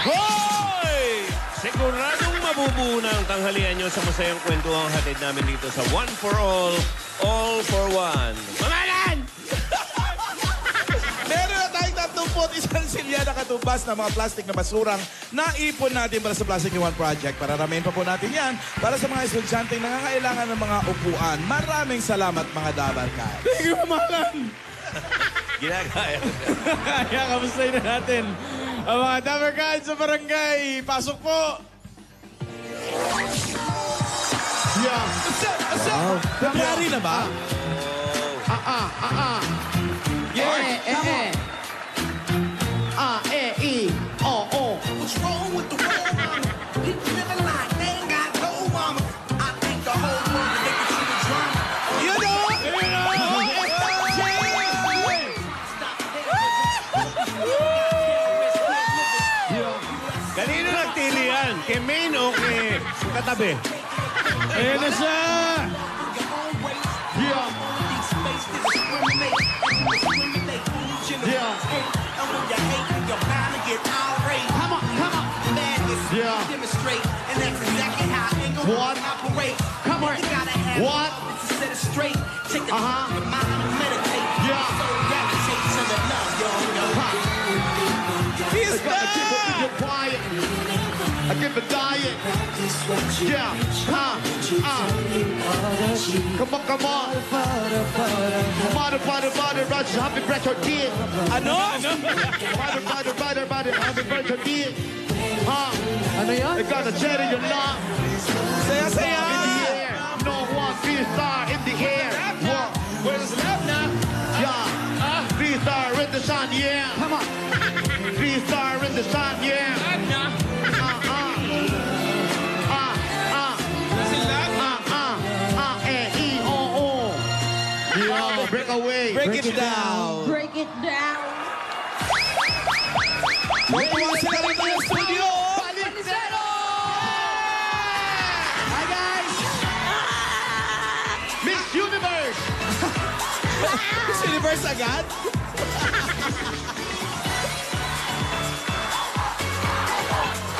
Hoy! Siguradong mabubuo na ang tanghalian nyo sa masayang kwentuhang hatid namin dito sa One for All for One. Mamalan! Meron na tayong 31 silya na katumbas na mga plastic na basurang naipon natin para sa Plastic in One Project. Pararamihin pa po natin yan para sa mga estudyanteng nangangailangan ng mga upuan. Maraming salamat mga Dabarkad. Thank you, Mamalan! Ginagaya. Kaya kamustahin na natin ang mga Dabarkad sa barangay. Pasok po! Yeah. What's up? Nangyari na ba? What's wrong with the world, mama? People living like they ain't got no mama. I think the whole world addicted to the drama. You know? Kanino nagtili yan? Kay Maine o kay katabi? Ayan na siya! Demonstrate, and that's exactly how Inglewood operate. Come on, you gotta have what? To set it straight. Take the your mind and meditate. Yeah. So gravitate to the love, He's back! I give a diet. Yeah. Come on, come on. Mother, Roger, happy birthday. Ano? Mother, happy birthday. Ano yan? I got a jet in your lung. Saya-saya! In the air. No one, three-star in the air. What? Where's love na? Yeah. Three-star in the sun, yeah. Come on! Three-star in the sun, yeah. Yeah, break away. Break it down. Break it down. Magtuwa sila rin tayo sa studio. Hi, guys! Miss Universe. Miss Universe agad?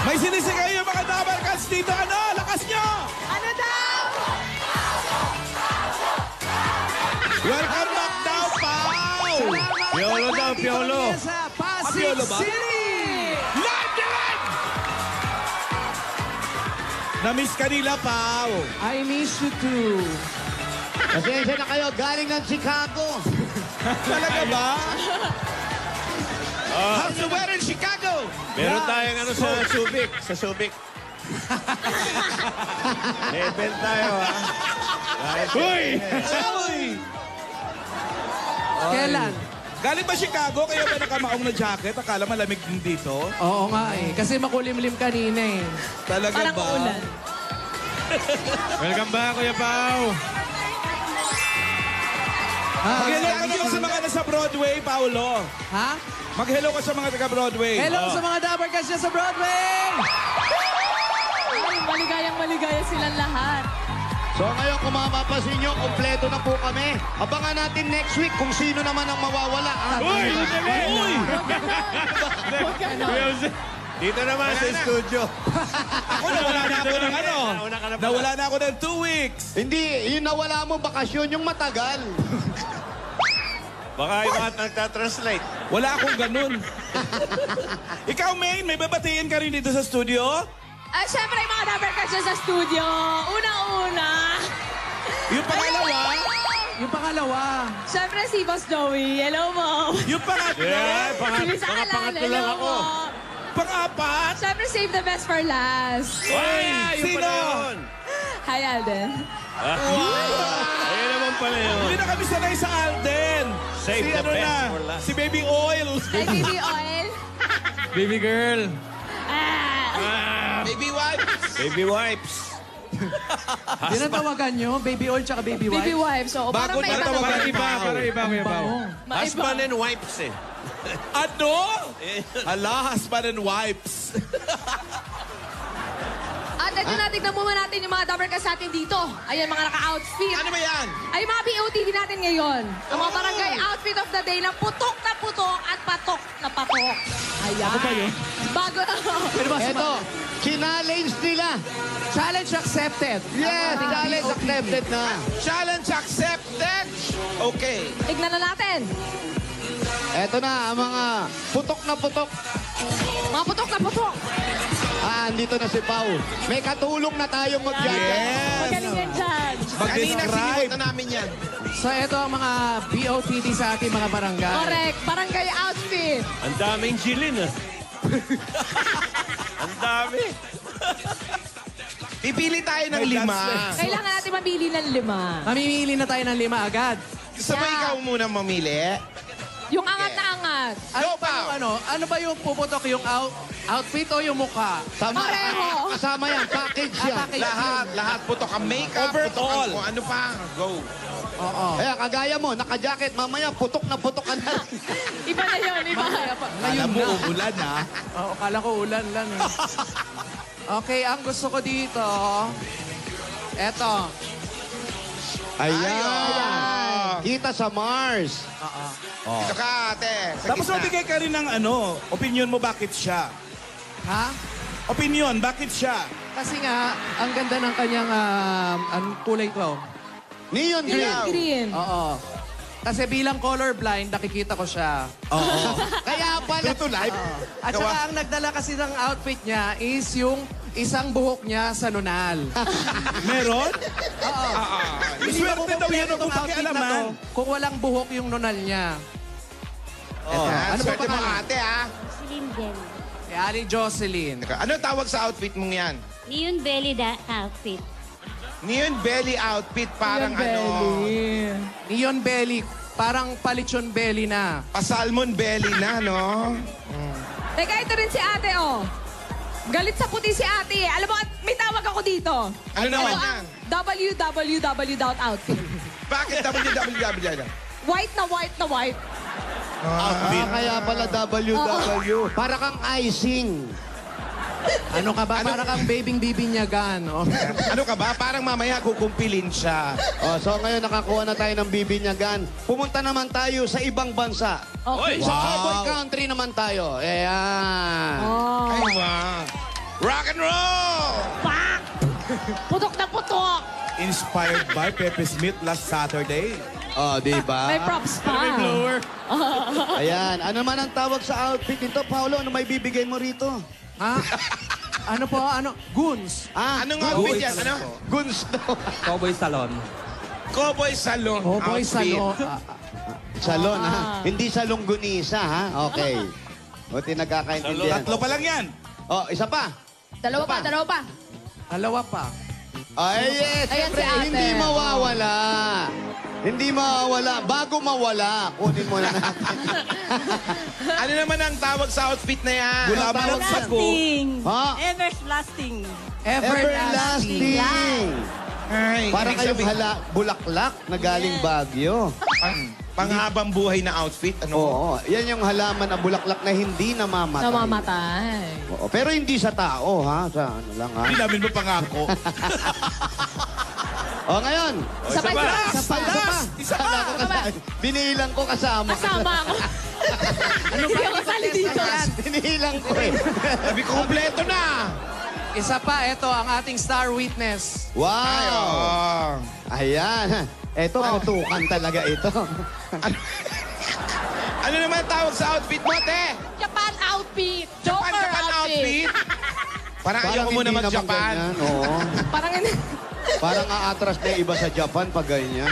May sinisigaw yung mga Dabarkads dito. Ano? Lakas nyo! Ano daw? Welcome back daw, Pao! Piolo daw, Piolo. Sa Pasig Piolo ba? City! Live na live! Na-miss ka nila, Pao. I miss you too. Pasensya na kayo, galing ng Chicago. Talaga ba? How's the weather in Chicago? Meron tayong ano sa Subic. Sa Subic. Level tayo, ha? Uy! Uy! Kailan? Galing ba Chicago? Kaya ba nakamaong na jacket? Akala malamig din dito? Oo nga eh. Kasi makulimlim kanina eh. Talaga Parang ba? ulan. Welcome back, Kuya Pao. Mag-hello ka naman sa mga nasa Broadway, Paolo. Ha? Mag-hello ka sa mga taga-Broadway. Hello sa mga Dabarkads dyan sa Broadway! Ay, maligayang-maligaya silang lahat. So ngayon, kung mapapansin nyo, kompleto na po kami. Abangan natin next week kung sino naman ang mawawala. Uy! Uy! Huwag ka na. Dito naman sa studio. Ako, nawala na ako ng ano. Nawala na ako ng 2 weeks. Hindi, yung nawala mo bakasyon, yung matagal. Baka yung mga nagtatranslate. Wala akong ganun. Ikaw, Maine, may babatiin ka rin dito sa studio? At syempre, yung mga Dabarkads dyan sa studio. Una-una. Yung pangalawa? Yung pangalawa. Syempre, si Boss Joey. Hello mo. Yung pangatlo? Yeah, Si Miss baka Alan. pangatlo lang Hello ako. mo. Pang-apat? Syempre, save the best for last. Uy! Yun Sino? pala yun. Hi, Alden. Ayun naman pala yun. Hindi na kami sanay sa Alden. Save Si the ano best na? for last. Si Baby Oil. Hi, Baby Oil. Baby girl. Baby Wipes. Baby wipes. Yan ang tawagan nyo? Baby oil tsaka baby wipe? Baby wives. So, Bago parang may na iba tawagan naman. iba. Kuya Pao. Husband and wipes eh. Ano? Hala, husband and wipes. Ate, Ito na, tignan muna natin yung mga Dabarkas natin dito. Ayan, mga naka-outfit. Ano ba yan? Ay, mga BOTD natin ngayon. Ang mga barangay outfit of the day na putok at patok na patok. Ayan. Ako ba yun? Bago na. Ito, challenge nila. Challenge accepted. Yes, challenge accepted na. Challenge accepted! Okay. Tignan na natin. Ito na, ang mga putok na putok. Mga putok na putok. Andito na si Pau. May katulong na tayong magyaya. Magaling yan dyan. Mag-describe. na namin yan. So ito ang mga BOTD sa ating mga barangay. Correct. Barangay outfit. Ang daming jilin, ah. Ang dami. Pipili tayo ng 5. Kailangan natin mamili ng 5. Mamimili na tayo ng 5 agad. Gusto mo ikaw muna mamili? Yung angat na angat. Ano ba yung ano ba yung puputok? Yung outfit o yung mukha? Tama. Pareho. Kasama yan, package yan. Lahat putok ang makeup, putok ang kung ano pa. Go. Oo. Kaya kagaya mo, naka-jacket, mamaya putok na na. Iba na yun, iba. Ngayon na. Umulan ha? Oo, kala ko ulan lang. Eh. Okay, ang gusto ko dito, eto. Ayan. Kita sa Mars. Ito ka, ate. Sa Tapos gitna. mabigay ka rin ng opinion mo bakit siya. Ha? Opinion, bakit siya? Kasi nga, ang ganda ng kanyang anong kulay ko. Neon green. Green. Oo. Kasi bilang colorblind, nakikita ko siya. Kaya pala. True to life. At saka ang nagdala kasi ng outfit niya is yung isang buhok niya sa nunal. Meron? Swerte daw yan Itong kung outfit na to, pakialaman. kung walang buhok yung nunal niya. Ano ba swerte mo pangalan? ate ha? Kay Ali Jocelyn. Ano tawag sa outfit mong yan? Neon belly outfit. Neon belly outfit, parang Neon belly. Parang palichon belly na. pa-salmon belly na, no? Teka, ito rin si ate, oh. Galit sa puti si ate. Alam mo, may tawag ako dito. Ano naman Ito yan? ang www.outfit. Bakit www? White na white na white. Kaya pala WW. Para kang icing. Ano ka ba? Para kang babing bibinyagan. Oh. Ano ka ba? Parang mamaya kukumpilin siya. So ngayon nakakuha na tayo ng bibinyagan. Pumunta naman tayo sa ibang bansa. Okay. Sa cowboy country naman tayo. Ayan. Oh. Ay, wow. Rock and roll! Putok na putok. Inspired by Pepe Smith last Saturday. Di ba? May props pa. Ayan. Ano man ang tawag sa outfit nito, Paolo? Ano may bibigay mo rito? Ha? Ano po? Ano? Goons. Anong outfit yan? Ano? Gusto. Cowboy Salon. Cowboy salon Oh, boy, outfit. salo. Salon, ha? Hindi salong gunisa, ha? Okay. Buti nagkakaintindihan. Tatlo pa lang yan. Isa pa. Dalawa pa, dalawa pa. Dalawa pa. Ay, yes. Ayan Siyempre, si ate. hindi mawawala. Hindi mawawala. Bago mawala, kunin mo na natin. Ano naman ang tawag sa outfit na yan? Gulaman ng sago. Ha? Everlasting. Everlasting. Ay, Para ibig kayong sabihin, bulaklak na galing Baguio. panghabang buhay na outfit. Ano? Oo. Yan yung halaman na bulaklak na hindi namamatay. Namamatay. Oo, pero hindi sa tao, ha? Sa ano lang, ha? Hindi namin mapangako. Ngayon. Isa pa, isa pa. Isa pa! Kala ko binilang ko kasama. Kasama ako. Hindi ako kasali dito. Binilang ko eh. Sabi ko, kompleto na! Isa pa, ito ang ating star witness. Wow! Ayan. Eto, putukan talaga ito. Ano naman tawag sa outfit mo, te? Japan outfit. Joker Japan outfit? Parang ayaw mo hindi na naman mag-Japan. ganyan, oo. Parang Parang aatras na iba sa Japan pag ganyan.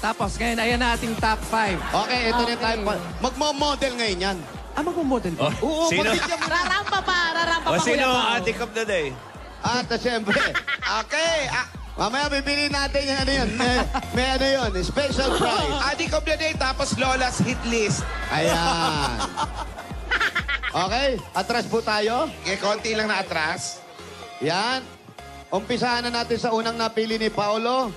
Tapos ngayon, ayan na ating top 5. Okay, ito na tayo. Magmo-model ngayon yan. Magmo-model ba? Oo, Sino? rarampa pa O Kuya sino Pao. ang atik of the day? At siyempre, Okay. mamaya bibili natin yung ano yun. May ano yun, special prize. Addict of the day, tapos Lola's hit list. Ayan. Okay, atras po tayo. Okay, konti lang na atras. Yan. Umpisahan na natin sa unang napili ni Paolo.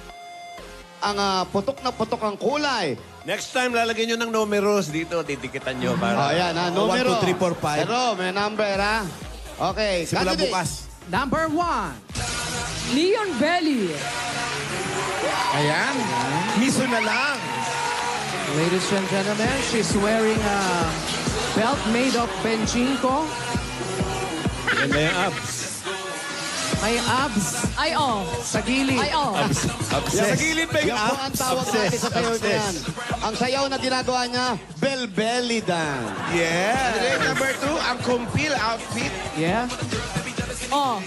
Ang putok na putok ang kulay. Next time, lalagyan nyo ng numeros dito. Titikitan nyo para... Ayan, numero. 1, 2, 3, 4, 5. Pero may number, ha? Okay. Simula candidate. bukas. number 1. Leon Belly. Ayan. Miso na lang. Ladies and gentlemen, she's wearing a belt made of Benchinko. Ganda yung abs. May abs Ay, oh. sa gilid. Ay, oh. Sa gilid ba yung Yan po ang tawag natin sa sayaw na yan. Ang sayaw na ginagawa niya, bell-belly dance. Yeah. Number 2, ang kumpil outfit. Yeah. Oh.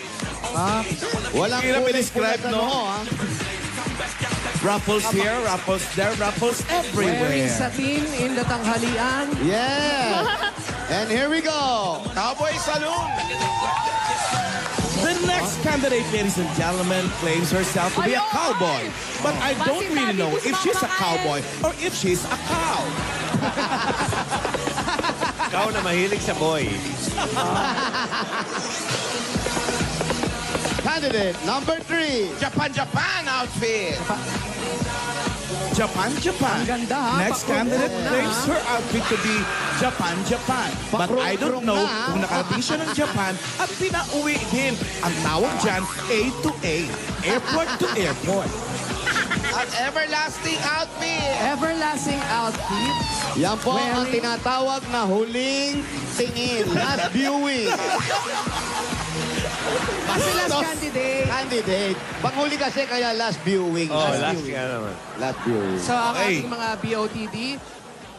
Walang Hirap kulay i-describe, pula sa no? noo, ha? Ruffles here, ruffles there, ruffles Wearing everywhere. satin in the tanghalian. Yeah. And here we go. Cowboy Saloon. The next candidate, ladies and gentlemen, claims herself to be a Ayun! cowboy. But I don't really know if she's a cowboy or if she's a cow. Ikaw na mahilig sa boy. Candidate number 3. Japan outfit. Japan. Ang ganda, ha? Next candidate Pakrong-krong na, claims ha? her outfit to be Japan. But I don't Pakrong-krong know na, ha? kung nakarating siya ng Japan at pinauwi din. Ang tawag dyan, A to A. Airport to airport. At everlasting outfit. Everlasting outfit. Yan po ang Wearing- tinatawag na huling tingin. Last viewing. Kasi last candidate. Candidate. Panghuli kasi kaya last viewing. Oh, last ka naman. Last viewing. So, ang Okay. ating mga BOTD,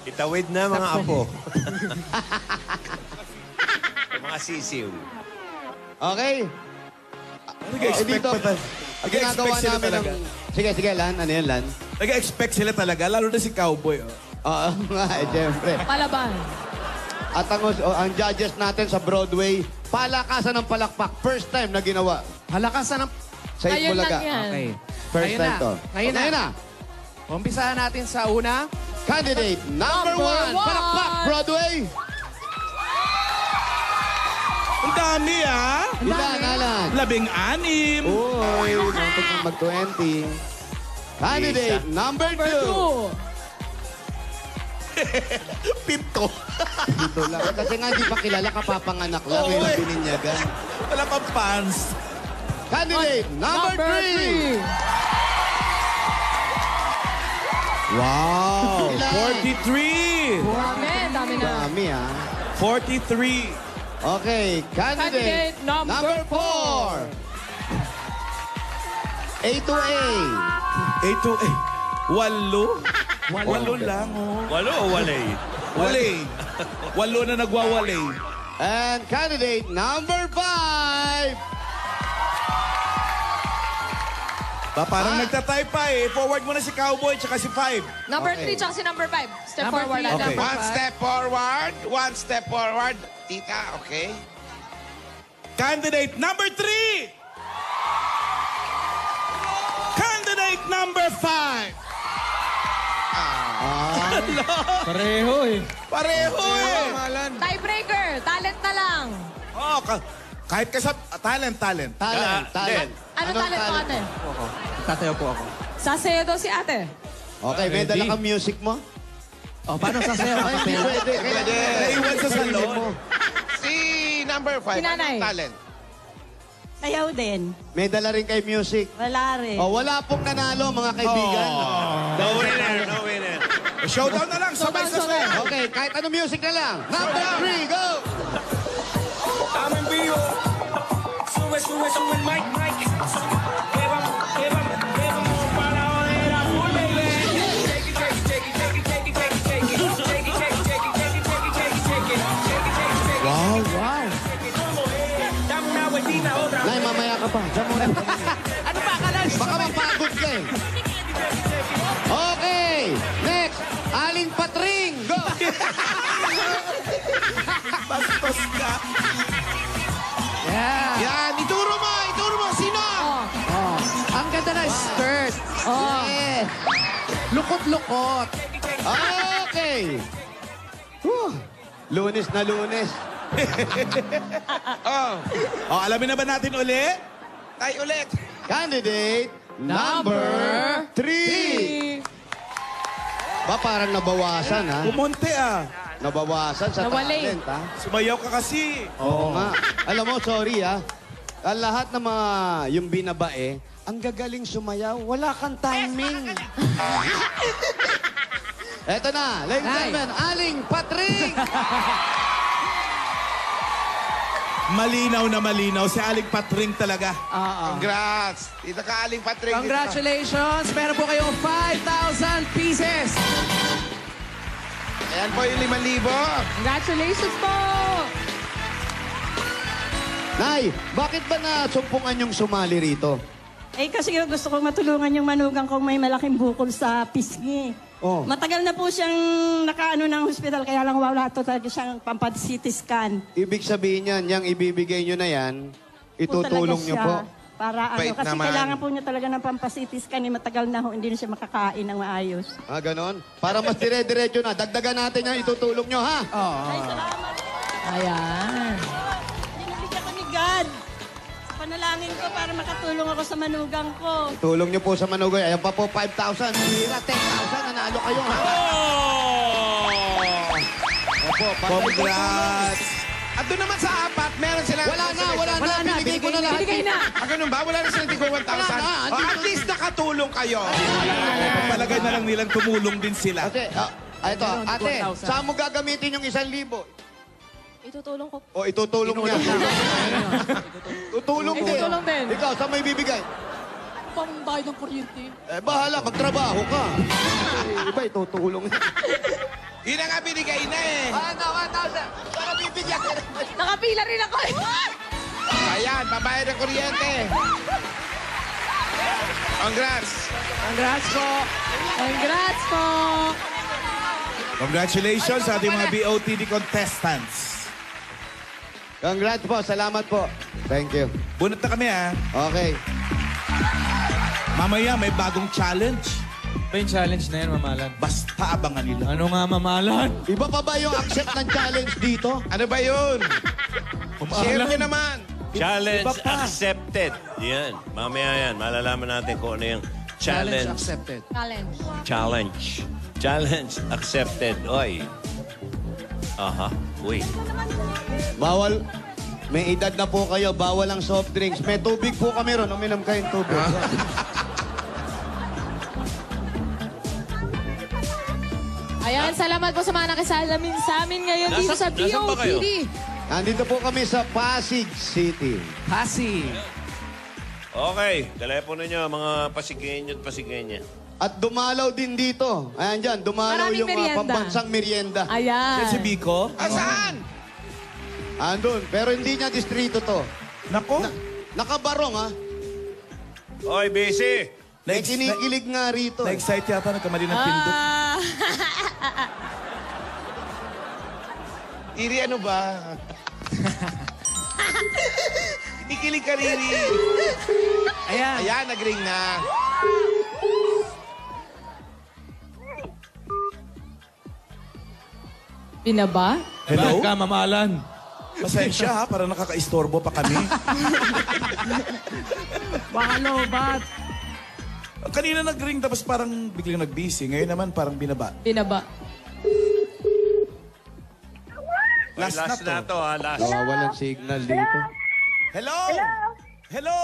Itawid na mga apo. Mga sisiw. Okay? Nag-expect dito, pa tayo. Ang ginagawa Nag-expect sila namin talaga. Sige, Lan. Ano yan, Lan? Nag-expect sila talaga, lalo na si cowboy. Oh. Oo nga, siyempre. Palaban. At ang judges natin sa Broadway, palakasan ng palakpak. First time na ginawa. halakasan ng... Sa Ayun Itbulaga. lang yan. Okay. First Ngayon time na. to. Ngayon na. Ngayon na. Umpisahan natin sa una. Candidate number Number 1. one. Palakpak, Broadway. Ang dami, ah. Ilan, Alan? 16. Uy, muntik na mag-20. Candidate number 2. Two. Pito. Dito lang. Kasi nga di pa kilala, kapapanganak lang. Oo, Ngayon eh. ang bininyagan. Wala pang fans. Candidate number 3. Wow. Ilan? 43. Dami na. Dami, ha? 43. Okay, candidate Candidate number 4. A to A. 8 to 8. Walo lang, oh. Walo o walay? Walay. Walo na nagwawalay. And candidate number 5. Parang nagtatype pa eh. Forward mo na si Cowboy tsaka si 5. Number Okay. 3 tsaka si number 5. Step Number forward. three. Okay. One step forward. One step forward. Tita, okay? Candidate number 3. Candidate number 5. Pareho eh. Pareho eh. Tiebreaker. Talent na lang. Oh, kahit ka sa talent. Talent. Ano talent mo, ate? Tatayo po ako. Sasayo daw si ate. Okay, may dala kang music mo? Oh, paano sasayaw? Ay, hindi pwede. Naiwan sa salon. Si number 5. Si nanay. Anong talent? Sayaw din. May dala rin kay music. Wala rin. Oh, wala pong nanalo, mga kaibigan. No winner, no winner. Showdown na lang. Sabay sa sayo. Okay, kahit ano music na lang. Number 3, go! Aming biyo. Sube el mic. Que vamos para joder a full, baby. Shake it. Wow. Dame una vueltita, otra. Nay, mamaya ka pa. Diyan muna. Ano ba? Akala Baka mapagod ka eh. Okay, next. Aling Patring, go! Bastos ka. Yeah. Yan, ituro mo. Sino? Oh. Ang ganda na skirt. Oh. Yeah. Lukot-lukot. Okay. Whew. Lunes na lunes. Oh, alamin na ba natin uli? Tay ulit. Candidate number 3. Ba, parang nabawasan, ha? Pumunti ah. Nabawasan sa Nawali. talent, ha? Sumayaw ka kasi. Oo nga. Alam mo, sorry, ha? Ang lahat ng mga yung binabae, ang gagaling sumayaw. Wala kang timing. Eto na, ladies and gentlemen, Aling Patring! Malinaw na malinaw. Si Aling Patring talaga. Congrats. Dito ka, Aling Patrick. Congratulations! Meron po kayong 5,000 pieces! Ayan po yung 5,000. Congratulations po! Nay, bakit ba nasumpungan yung sumali rito? Eh kasi gusto kong matulungan yung manugang kong may malaking bukol sa pisngi. Oh. Matagal na po siyang nakaano ng hospital, kaya lang wala to talaga siyang pampa-CT scan. Ibig sabihin yan, yung ibibigay nyo na yan, itutulong nyo po. Para Bait kasi naman. kailangan po niya talaga ng pampa-CT scan. Matagal na ho, hindi na siya makakain ng maayos. Ah, ganon? Para mas dire-diretso na. Dagdagan natin yan, itutulong nyo, ha? Ay, salamat. Ayan. Binibigyan ko ni God. Panalangin ko para makatulong ako sa manugang ko. Tulong nyo po sa Manugoy. Ayan pa po, 5,000. Hira, 10,000. Nanalo kayo, ha? Opo, Congrats. At doon naman sa apat, meron silang... Wala na. Binigay ko na lahat. Binigay na. Ganun ba? Wala na silang tigwa 1,000? Wala na, andito. At least nakatulong kayo. Palagay na lang nilang tumulong din sila. Ate, ito, ate, 1,000. saan mo gagamitin yung 1,000? Itutulong ko. O, itutulong niya. Tutulong din. Itutulong din. Ikaw, saan mo ibibigay? Pambayad ng kuryente. Eh, bahala, magtrabaho ka. Iba, itutulong niya. Yun ang nga binigay na eh. Ano, 1,000. Para bibigyan. Nakapila rin ako. Ayan, babayad ng kuryente. Congrats. Congrats po! Congrats po! Congratulations sa ating mga BOTD contestants. Congrats po, salamat po. Thank you. Bunot na kami, ha? Okay. Mamaya may bagong challenge. Pa yung challenge na yan, mamalan. Basta abangan nila. Ano nga, mamalan? Iba pa ba yung accept ng challenge dito? Ano ba yun? Share nyo naman. Challenge Iba pa. accepted. Yan. Mamaya yan. Malalaman natin kung ano yung challenge. accepted. Challenge. Challenge. Challenge accepted. Oy. Aha. Uy. Bawal. May edad na po kayo, bawal ang soft drinks. May tubig po kami ron, uminom kayong tubig. Ayan, salamat po sa mga nakisalamin sa amin ngayon dito sa Nasaan ba kayo? BOTD. Nandito po kami sa Pasig City. Pasig. Okay. Telepono nyo, mga pasigenyo at pasigenya. At dumalaw din dito. Ayan dyan, dumalaw Maraming yung merienda. pambansang merienda. Ayan. Yan si Biko. Saan? Andun, pero hindi niya distrito to. Nako. Nakabarong, ha? Oy, busy. May kinikilig nga rito. Na-excite yata, nagkamali ng pindot. Iri, ano ba? Kinikilig ka, Riri. Ayan. Ayan, nag-ring na. Binaba? Hello? Ka, mamalan. Pasensya, ha? Para nakaka-istorbo pa kami. Baka lobat. Kanina nag-ring, tapos parang biglang nag-busy. Ngayon naman parang binaba. Binaba. Last na to, ha? Last. Nawawalan signal dito. Hello? Hello?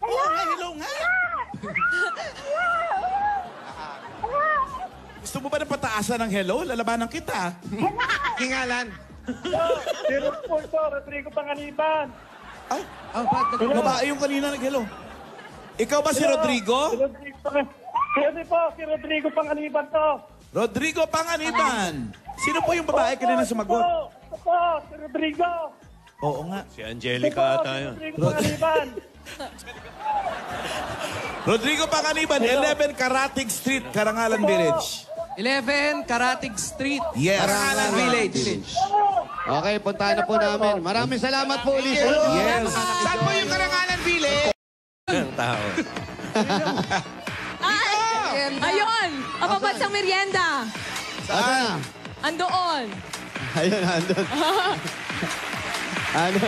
Oo nga, hello nga. Gusto mo ba na pataasan ng hello? Lalabanan kita. Kingalan. Zero po ito, Rodrigo Panganiban. Ay, babae yung kanina nag-hello. Ikaw ba si Rodrigo? Si Rodrigo Panganiban to. Rodrigo Panganiban. Sino po yung babae kanina sumagot? Ito po, si Rodrigo. Oo nga. Si Angelica ata yun. Rodrigo Panganiban. Rodrigo Panganiban, 11 Karatig Street, Karangalan Village. 11 Karatig Street. Yes. Karangalan Village. Okay, puntahan na po namin. Maraming salamat po, Ulis. Yes. Saan po yung Karangalan Village? Ang tao. Ayun! Ang pabansang merienda. Saan? Andoon. Ayun, andun. Ano?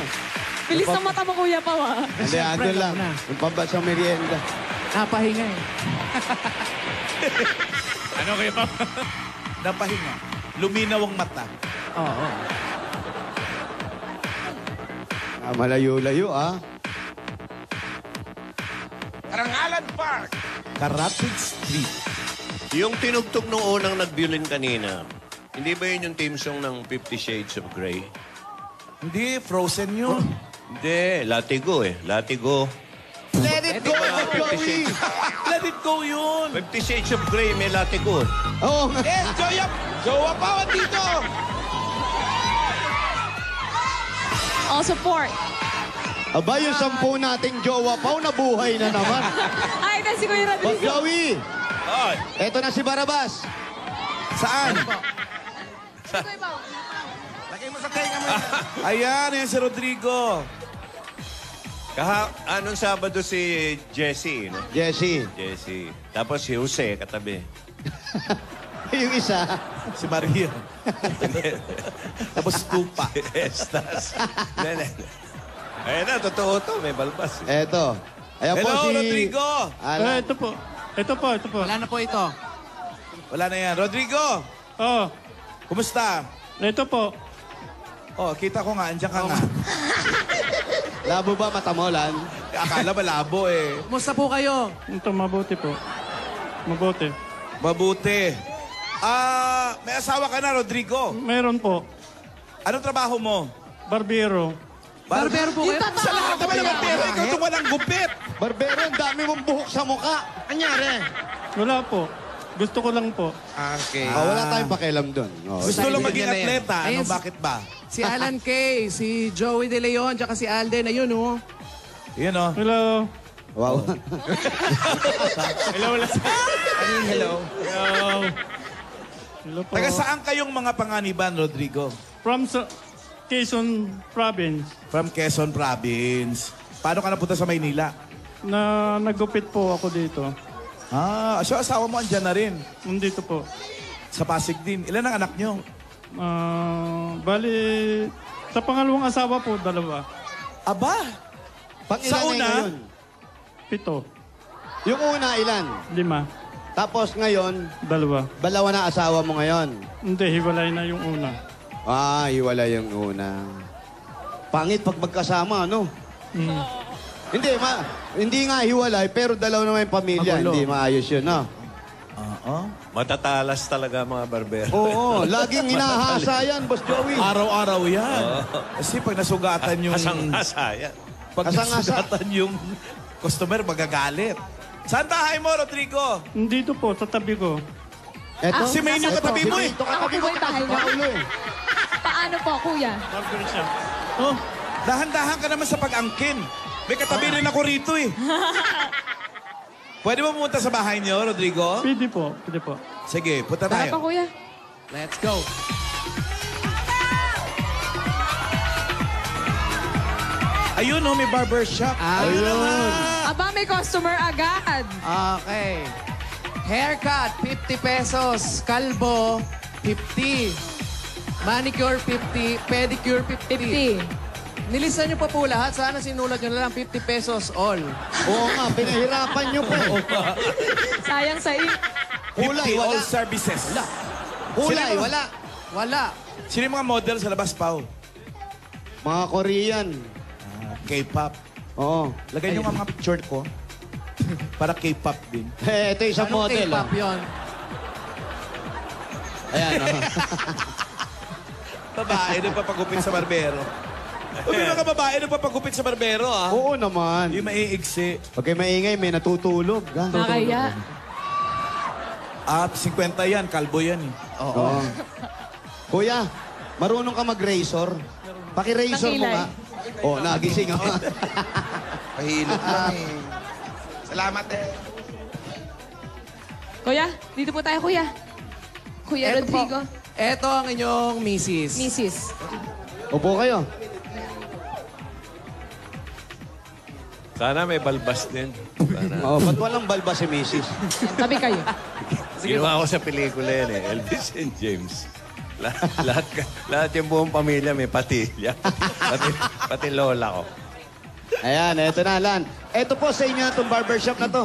Bilis ng mata mo, Kuya Pao, ah. Hindi, andun lang. Yung pambansang merienda. Napahinga eh. Ano kayo pa? Napahinga. Luminaw ang mata. Oo. Malayo-layo, ah. Bulacan Park, Karapit Street. Yung tinugtog nung unang nag-violin kanina, hindi ba yun yung theme song ng 50 Shades of Grey? Hindi, Frozen yun. Hindi, Latigo eh. Latigo. Let it go, Joey! Let it go yun. 50 Shades of Grey, may Latigo. Oo nga. Eh, Jowa Pao dito. All support. Aba, yung 10 nating jowa Pao, nabuhay na naman. Ay, kasi Kuya Boss Rodrigo. Joey, Ay, eto na si Barabas. Saan? Lagay mo sa tenga mo. Ayan, yan si Rodrigo. anong Sabado si Jessie, no? Jesse, Jessie. Tapos si Jose, katabi. yung isa. Si Maria. Tapos Tupa. Estas. Ayun na, totoo to. May balbas. Eh. Eto. Ayan po Hello, si... Rodrigo. Alan. Ito po. Ito po, ito po. Wala na po ito. Wala na yan. Rodrigo, Oh, kumusta? ito po. Oh, kita ko nga, andyan ka nga. Labo ba mata mo, Lan? Akala malabo eh. Kumusta po kayo? Ito, mabuti po. Mabuti. Mabuti. May asawa ka na, Rodrigo. Meron po. Anong trabaho mo? Barbero. Barbero po kayo? Sa lahat naman ng barbero, ikaw itong walang gupit. Barbero, ang dami mong buhok sa muka. Anyari? Wala po. Gusto ko lang po. Okay. Oh, wala tayong pakialam doon. Oh. Gusto lang maging Ganyan na yan. atleta. Ano, Ayun, bakit ba? Si Alan Kay, si Joey De Leon, tsaka si Alden. Ayun, oh. Yun oh. Hello. Wow. Hello, hello. Hello. Hello. Hello po. Taga saan kayong mga panganiban, Rodrigo? From Quezon Province. From Quezon Province. Paano ka napunta sa Maynila? Nagupit po ako dito. So asawa mo andyan na rin. Nandito po. Sa Pasig din. Ilan ang anak nyo? Bali, sa pangalawang asawa po, 2. Aba! Pang ilan Sa na una? ngayon? 7. Yung una, ilan? 5. Tapos ngayon, 2. dalawa na asawa mo ngayon. Hindi, hiwalay na yung una. Hiwala yung una. Pangit pag magkasama, ano? Hindi nga hiwalay, pero dalawa naman yung pamilya. Magulo. Hindi maayos yun, no? Matatalas talaga mga barbero. Oo, laging hinahasa yan, Boss Joey. Araw-araw yan. Kasi pag nasugatan yung... Asang-asaya. Pag Asang-asa. nasugatan yung customer, magagalit. Saan bahay mo, Rodrigo? Dito po, sa tabi ko. Eto? Si Maine yung katabi mo eh. Ito katabi Ako mo, po yung bahay niyo. Paulo eh. Paano po, Kuya? Barber shop. Oh, dahan-dahan ka naman sa pag-angkin. May katabi rin ako rito eh. Pwede mo pumunta sa bahay niyo, Rodrigo? Pwede po, pwede po. Sige, punta Tara pa, tayo. Kuya. Let's go. Ayun oh, may barbershop. Ayun. Aba, may customer agad. Okay. Haircut, 50 pesos. Kalbo, 50. Manicure, 50. Pedicure, 50. 50. Nilisan niyo pa po lahat. Sana sinulat niyo na lang 50 pesos all. Oo nga, pinahirapan nyo pa eh. Sayang sa iyo. Kulay, 50 wala. all services. Kulay, Sino- wala. Wala. Sino yung mga model sa labas, Pao? Mga Korean. K-pop. Oo. Lagay niyo nga mga picture ko. Para K-pop din. Ito isang Anong model. K-pop yun? Ayan, oh. Babae nagpapagupit sa barbero. May mga babae nagpapagupit sa barbero, ah. Oo naman. Yung maiigsi. Okay, maingay, may natutulog. Nakaya. 50 yan, kalbo yan eh. Oo. Kuya, marunong ka mag-razor? Paki-razor mo Nakilay. nga. Oh, nagising ako. Pahilot lang eh. Salamat eh. Kuya, dito po tayo, Kuya. Kuya Rodrigo. Ito ang inyong misis. Mrs. Upo kayo. Sana may balbas din. Sana. Oh, ba't walang balba si Mrs.? Tabi kayo. Ginawa ko sa pelikula yan eh. Elvis and James. Lahat yung buong pamilya may patilya. pati lola ko. Ayan, eto na, Lan. Eto po sa inyo itong barbershop na to.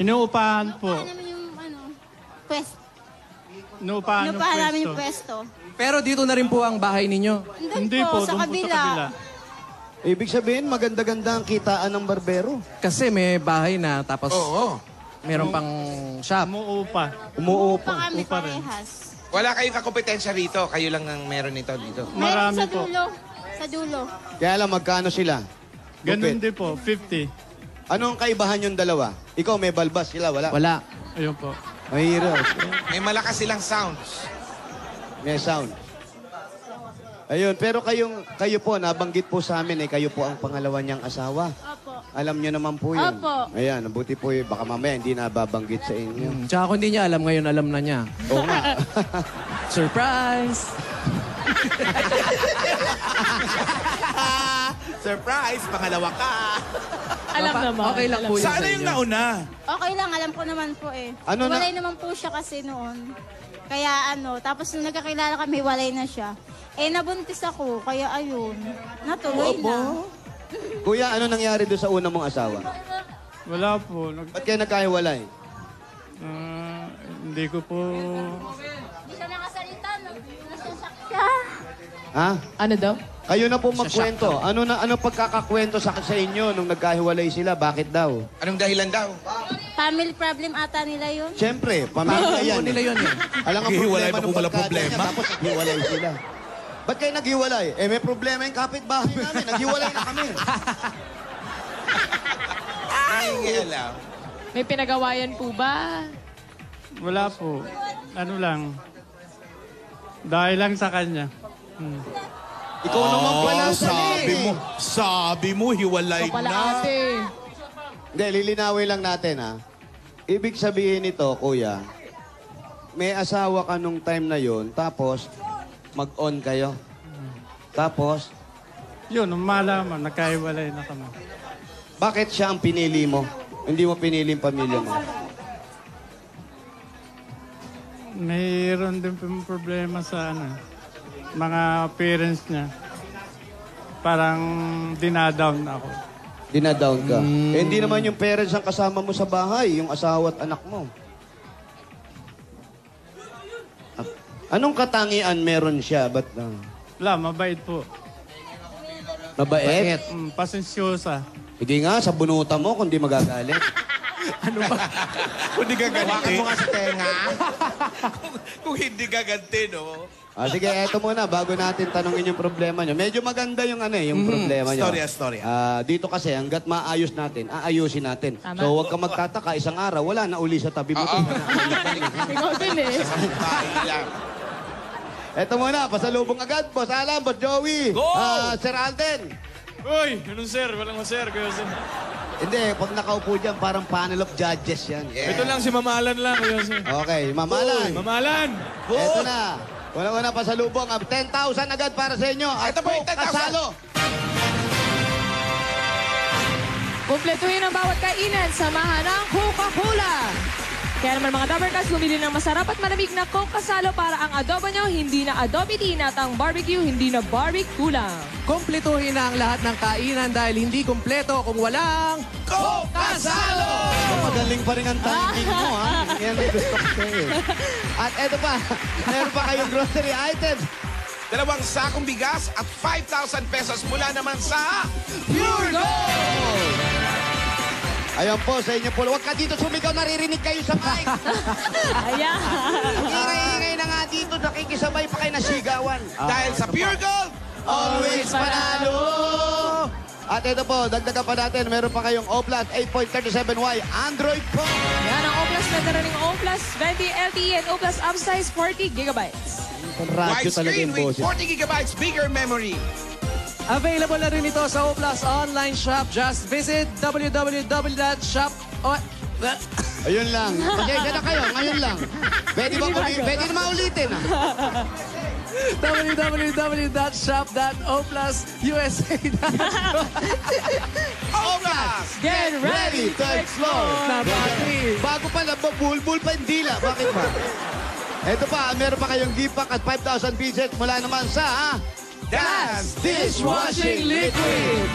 Inuupahan po. Ano naman yung, pwesto. Inuupahan Ano ng pa namin yung pwesto. pwesto? Pero dito na rin po ang bahay ninyo. Hindi po, sa doon po sa kabila. Ibig sabihin, maganda-ganda ang kitaan ng barbero. Kasi may bahay na, tapos Oo. meron pang shop. Umuupa. Umuupa. Kami Upa rin. parehas. Wala kayong kakompetensya rito. Kayo lang ang meron nito dito. Meron Marami sa po. dulo. Sa dulo. Kaya lang, magkano sila? Ganun Gupit. din po, 50. Anong kaibahan yung dalawa? Ikaw may balbas, sila wala. Wala. Ayun po. Mahirap. May malakas silang sounds. May sound. Ayun, pero kayo po, nabanggit po sa amin, kayo po ang pangalawa niyang asawa. Opo. Alam niyo naman po yun. Opo. Ayan, buti po yun. Baka mamaya hindi nababanggit sa inyo. Tsaka kung hindi niya alam ngayon, alam na niya. Oo nga. Surprise! Surprise! Pangalawa ka! Alam naman. Okay lang po yun Saan sa yung inyo. nauna? Okay lang, alam ko naman po eh. Ano na- Walay naman po siya kasi noon. Kaya tapos nung nagkakilala kami, walay na siya. Eh, nabuntis ako, kaya ayun. Natuloy na. Kuya, ano nangyari doon sa una mong asawa? Wala po. Ba't kayo nagkahiwalay? Hindi ko po... Hindi siya nakasalita, nasasak siya. Ha? Ano daw? Kayo na po magkwento. Ano pagkakakwento sa inyo nung nagkahiwalay sila? Bakit daw? Anong dahilan daw? Family problem ata nila yun. Siyempre, pamilya yan. nila yun eh. Alam ang Naghihiwalay problema pa nung kung walang barkada problema? niya, tapos naghiwalay sila. Ba't kayo naghiwalay? Eh, may problema yung kapitbahay namin. Naghiwalay na kami. Ay, alam. May pinagawayan po ba? Wala po. Ano lang. Dahil lang sa kanya. Ikaw naman pala Sabi mo, hiwalay Ito pala na. ate. Hindi, lilinawin lang natin, ha? Ibig sabihin nito, kuya, may asawa ka nung time na yon, tapos mag-on kayo. Tapos, Yun, nung malaman, nagkahiwalay na kami. bakit siya ang pinili mo? Hindi mo pinili yung pamilya mo. Mayroon din po problema sa mga parents niya. Parang dinadown ako. Dinadown ka. Eh, hindi naman yung parents ang kasama mo sa bahay, yung asawa at anak mo. Anong katangian meron siya? Ba't Wala, mabait po. mabait? Pasensyosa. Hindi nga, sa bunutan mo kung di magagalit. Kung hindi gaganti. Hawakan mo nga sa tenga. Kung hindi gaganti, no? Sige, eto muna, bago natin tanongin yung problema nyo. Medyo maganda yung yung problema nyo. Storya. Dito kasi, hanggat maayos natin, aayusin natin. Tama. So, huwag ka magtataka, isang araw, wala na uli sa tabi mo. Ikaw din eh. Bahay lang. Eto muna, pasalubong agad, Boss Alan, Boss Joey, Go! Sir Alden. Uy, anong sir? Walang sir. Hindi, pag nakaupo dyan, parang panel of judges yan. Yeah. lang si Mamalan lang. Okay, mamalan. Mamalan! Eto na. Wala pasalubong. 10,000 agad para sa inyo. At Ito po yung Coke 10,000. kasalo. Kumpletuhin ang bawat kainan, samahan ng Coca-Cola. Kaya naman mga Dabarkas, bumili ng masarap at malamig na Coke kasalo para ang adobo nyo hindi na adobe tin at ang barbecue hindi na barbecue lang. Kumpletuhin na ang lahat ng kainan dahil hindi kumpleto kung walang Coke kasalo! Magaling pa rin ang timing mo, ha? Yan ang gusto ko sa'yo. At eto pa, meron pa kayong grocery items. 2 sakong bigas at 5,000 pesos mula naman sa... Pure Gold! Ayan po, sa inyo po. Huwag ka dito sumigaw, naririnig kayo sa mic. Ayan. Ingay-ingay na nga dito, nakikisabay pa kayo na sigawan. Dahil sa Pure Gold, Always panalo! At ito po, dagdagan pa natin, meron pa kayong Oplas 8.37Y Android phone. Yan ang O-Plus na rin ang O-Plus 20 LTE and O-Plus upsize 40 gigabytes. Radyo talaga widescreen yung with boses. 40 gigabytes bigger memory. Available na rin ito sa Oplas online shop. Just visit www.shop... Ayun lang. Pasensya na kayo, ngayon lang. Pwede ba pwede na maulitin, ha? www.shop.oplususa.com. Oplas! Get ready to explore! Bago pa na, bulbul pa yung dila. Bakit ba? Ito pa, meron pa kayong gift pack at 5,000 pieces mula naman sa Dance Dishwashing Liquid!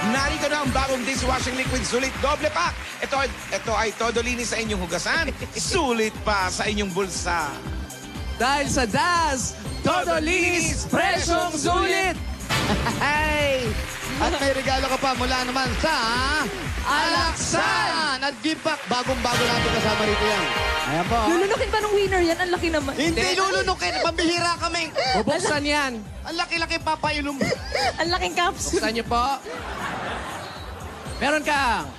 Narito na ang bagong dishwashing liquid sulit doble pack. Ito ay todo linis sa inyong hugasan. Sulit pa sa inyong bulsa. Dahil sa DAS, todo linis, presyong sulit! Hey! At may regalo ka pa mula naman sa Alaksan! At give back, bagong-bago natin kasama rito yan. Ayan po. Lulunukin pa nung winner yan. Ang laki naman. Hindi lulunukin, pambihira kami. Bubuksan yan. Ang laki-laki papainom. Ang laking caps. Buksan niyo po. Meron kang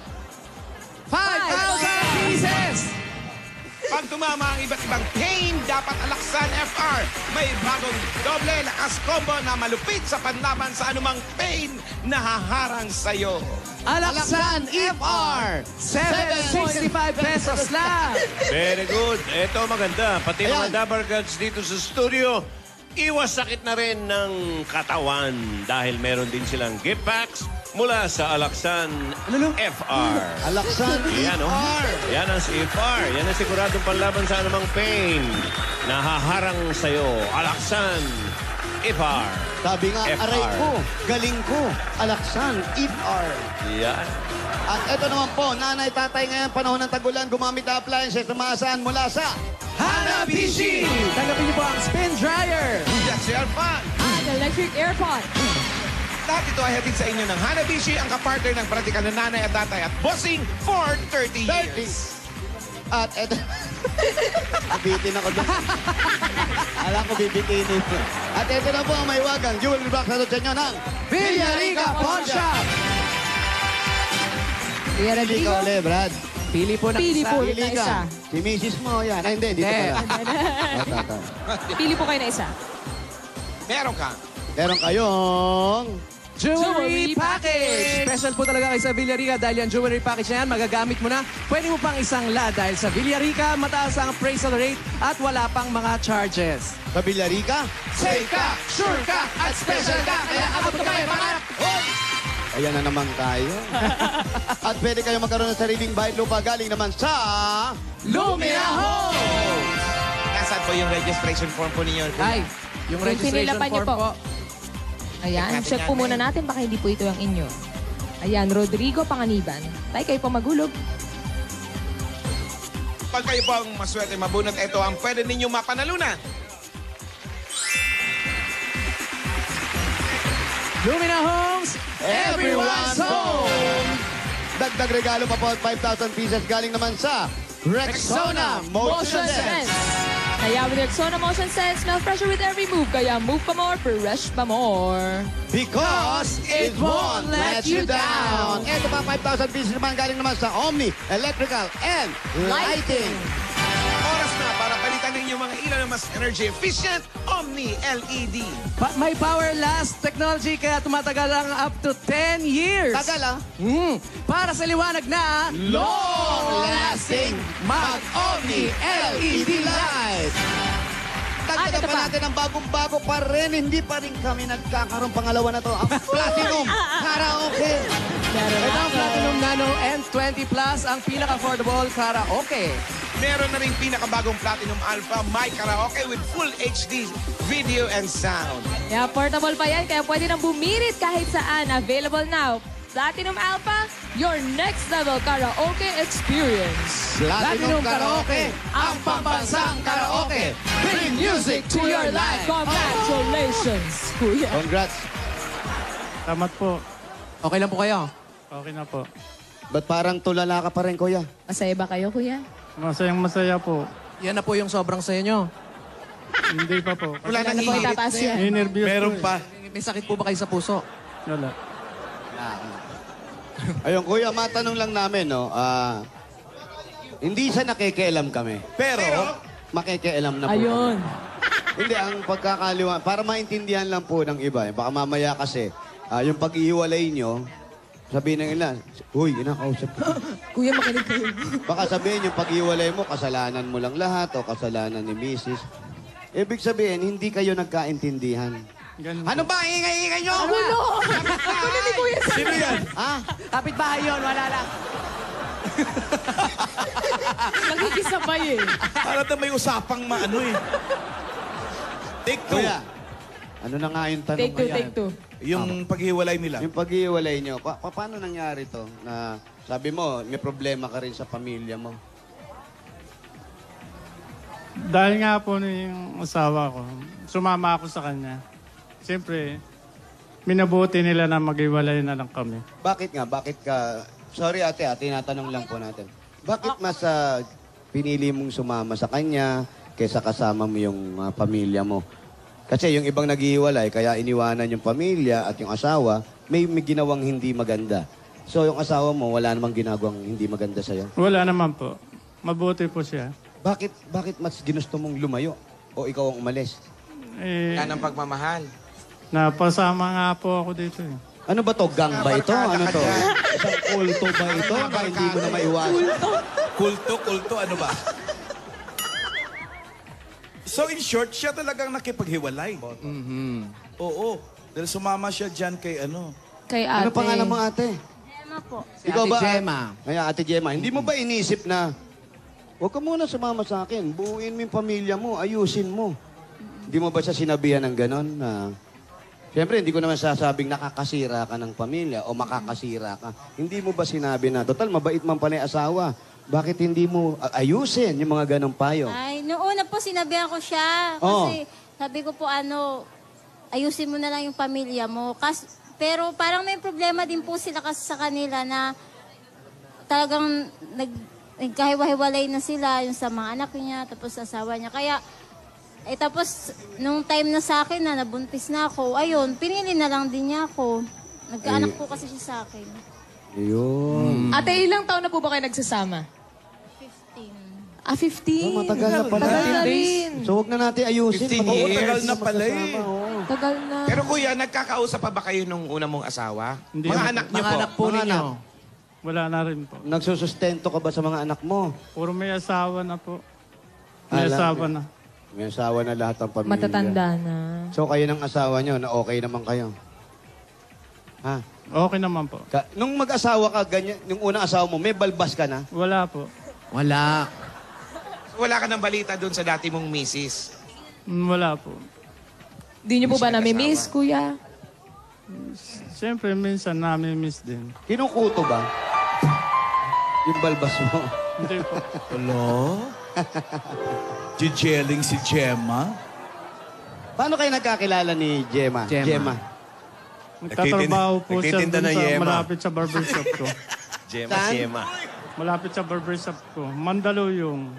5,000 pieces! Pag tumama ang iba't ibang pain, dapat Alaksan FR. May bagong doble lakas combo na malupit sa panlaban sa anumang pain na haharang sa'yo. Alaksan FR! 765 pesos lang! Very good. Ito maganda. Pati mga Dabar Gods dito sa studio, iwas sakit na rin ng katawan dahil meron din silang gift packs mula sa Alaksan FR. Alaksan Yan, oh. Yan ang FR. Yan ang siguradong panlaban sa anumang pain na haharang sa'yo. Alaksan FR. Sabi nga, FR. aray ko, galing ko, Alaksan, FR. Yan. At ito naman po, nanay, tatay ngayon, panahon ng tagulan, gumamit na appliances, tumasaan mula sa Hanabishi! Tanggapin niyo po ang spin dryer! Yes, your fun! At electric airpod. Lahat ito ay hatid sa inyo ng Hanabishi, ang kapartner ng pratikal na nanay at tatay at bossing for 30 years. At ito, nabitin ako doon. Alam ko bibitinin. At ito na po ang may wagang jewelry box na sa inyo ng Villarica Pawn Shop! Kuya Pili Rodrigo. ka ulit, Brad. Pili po ng Pili isa. po. Pili ka. Isa. Si Mrs. mo, yan. Ay, hindi, dito Hindi. pala. Ito. Pili po kayo na isa. Meron ka. Meron kayong... Jewelry Package! Special po talaga kay sa Villarica dahil yung jewelry package na yan, magagamit mo na. Pwede mo pang isang la dahil sa Villarica, mataas ang appraisal rate at wala pang mga charges. Sa Villarica? Safe ka, sure ka, at special ka, kaya abot ko kayo, pangarap! Ayan na naman tayo. At pwede kayo magkaroon ng sariling bahay lupa galing naman sa... Lumia Homes! Nasaan po yung registration form po ninyo? Ay, yung Kung registration pinilapan niyo form po. Ayan, Natin check po yan, muna natin. Baka hindi po ito ang inyo. Ayan, Rodrigo Panganiban. Tay, kayo pa magulog. Pag kayo po ang maswerte mabunot, ito ang pwede ninyong mapanalunan. Lumina Homes, everyone's home! Dagdag regalo pa po at 5,000 pieces galing naman sa Rexona Motion Sense. Kaya with Rexona Motion Sense, smell fresher with every move. Kaya move pa more, fresh pa more. Because it won't let you down. Ito pa 5,000 pieces naman galing naman sa Omni Electrical and Lighting. Oras na para palitan ninyo mga ilaw na mas energy efficient, Omni LED. May power last technology kaya tumatagal ang up to 10 years. Tagal ah. Para sa liwanag na Long-lasting Mag-Omni LED light. Dagdagan ito pa pa. natin ang bagong-bago pa rin. Hindi pa rin kami nagkakaroon pangalawa na to. Ang Platinum Karaoke. Ito ang Platinum Nano N20 Plus, ang pinaka-affordable karaoke. Meron na rin pinakabagong Platinum Alpha, My Karaoke with full HD video and sound. Kaya portable pa yan, kaya pwede nang bumirit kahit saan. Available now. Platinum Alpha, your next level karaoke experience. Platinum Karaoke. ang pambansang karaoke. Bring music to your life. Congratulations, Kuya. Congrats. Salamat po. Okay lang po kayo? Okay na po. Ba't parang tulala ka pa rin, kuya? Masaya ba kayo, Kuya? Masayang masaya po. Yan na po yung sobrang saya nyo. Hindi pa po. Wala nang Ano po hihirit itataas na yan. yan? Nervous Meron po pa. May sakit po ba kayo sa puso? Wala. Ayun, kuya, matanong lang namin, no? Hindi siya nakikialam kami. Pero, Makikialam na po. Ayun. Hindi, ang pagkakaliwan, para maintindihan lang po ng iba. Baka mamaya kasi, yung pag-ihiwalay nyo, sabihin ng ilan, uy, inakausap ko. Kuya, makinig kayo. Baka sabihin yung pag-ihiwalay mo, kasalanan mo lang lahat o kasalanan ni Mrs. Ibig sabihin, hindi kayo nagkaintindihan. Ganun Ano po. ba? Ingay-ingay nyo! Ulo! Ulo ni Kuya sa... sino yan? Ha? Kapit-bahay yun, wala lang. Nagkikisabay eh. Para na may usapang maano eh. Take two. Kuya, ano na nga yung tanong Take two, mo yan? take two. Yung paghiwalay nila. Yung pag-iwalay nyo, paano nangyari to? Na sabi mo, may problema ka rin sa pamilya mo. Dahil nga po yung asawa ko, sumama ako sa kanya. Siyempre, minabuti nila na maghiwalay na lang kami. Bakit nga? Bakit ka... Sorry ate, tinatanong lang po natin. Bakit mas pinili mong sumama sa kanya kaysa kasama mo yung pamilya mo? Kasi yung ibang naghihiwalay, kaya iniwanan yung pamilya at yung asawa, may ginawang hindi maganda. So yung asawa mo, wala namang ginagawang hindi maganda sa'yo? Wala naman po. Mabuti po siya. Bakit mas ginusto mong lumayo? O ikaw ang umalis? Yan ang pagmamahal. Napasama nga po ako dito eh. Ano ba to? Gang ba ito? Ano to? Isang kulto ba ito? Ba hindi mo na maiwasan? Kulto, ano ba? So in short, siya talagang nakipaghiwalay. Oo. Dahil sumama siya dyan kay ano. Kay ate. Ano pangalan mo ate? Gemma po. Si Ate Gemma. Ay, Ate Gemma, hindi mo ba inisip na, huwag ka muna sumama sa akin, buuin mo yung pamilya mo, ayusin mo. Hindi mo ba siya sinabihan ng ganon na, siyempre, hindi ko naman sasabing nakakasira ka ng pamilya o makakasira ka. Hindi mo ba sinabi na, total, mabait man pala yung asawa, bakit hindi mo ayusin yung mga ganong payo? Ay, noong una po sinabihan ko siya. Kasi sabi ko po ayusin mo na lang yung pamilya mo. Pero parang may problema din po sila kasi sa kanila na talagang nagkahiwa-hiwalay na sila yung sa mga anak niya, tapos sa asawa niya. Kaya, tapos nung time na sa akin na nabuntis na ako, ayun, pinili na lang din niya ako. Nagkaanak po kasi siya sa akin. Ayun. Ate, ilang taon na po ba kayo nagsasama? 15. 15. Matagal na pala. Tagal na rin. So, huwag na natin ayusin. 15 years. Tagal na pala eh. Tagal na. Pero kuya, nagkakausap pa ba kayo nung una mong asawa? Hindi. Mga anak niyo Mga po? anak po ninyo. Wala na rin po. Nagsusustento ka ba sa mga anak mo? Puro may asawa na po. May asawa na. May asawa na lahat ng pamilya. Matatanda na. So, kayo ng asawa nyo, na okay naman kayo? Ha? Okay naman po. Nung mag-asawa ka, ganyan, yung unang asawa mo, may balbas ka na? Wala po. Wala. Wala ka ng balita doon sa dati mong misis. Wala po. Di niyo po ba nami-miss, kuya? Siyempre, minsan nami-miss din. Kinukuto ba? Yung balbas mo? Hindi po. Hello? Gijeling si Gemma? Paano kayo nagkakilala ni Gemma? Gemma. Nagtatrabaho po siya Nagtitinda dun ng sa yema. malapit sa barbershop ko. Gemma. Malapit sa barbershop ko. Mandaluyong.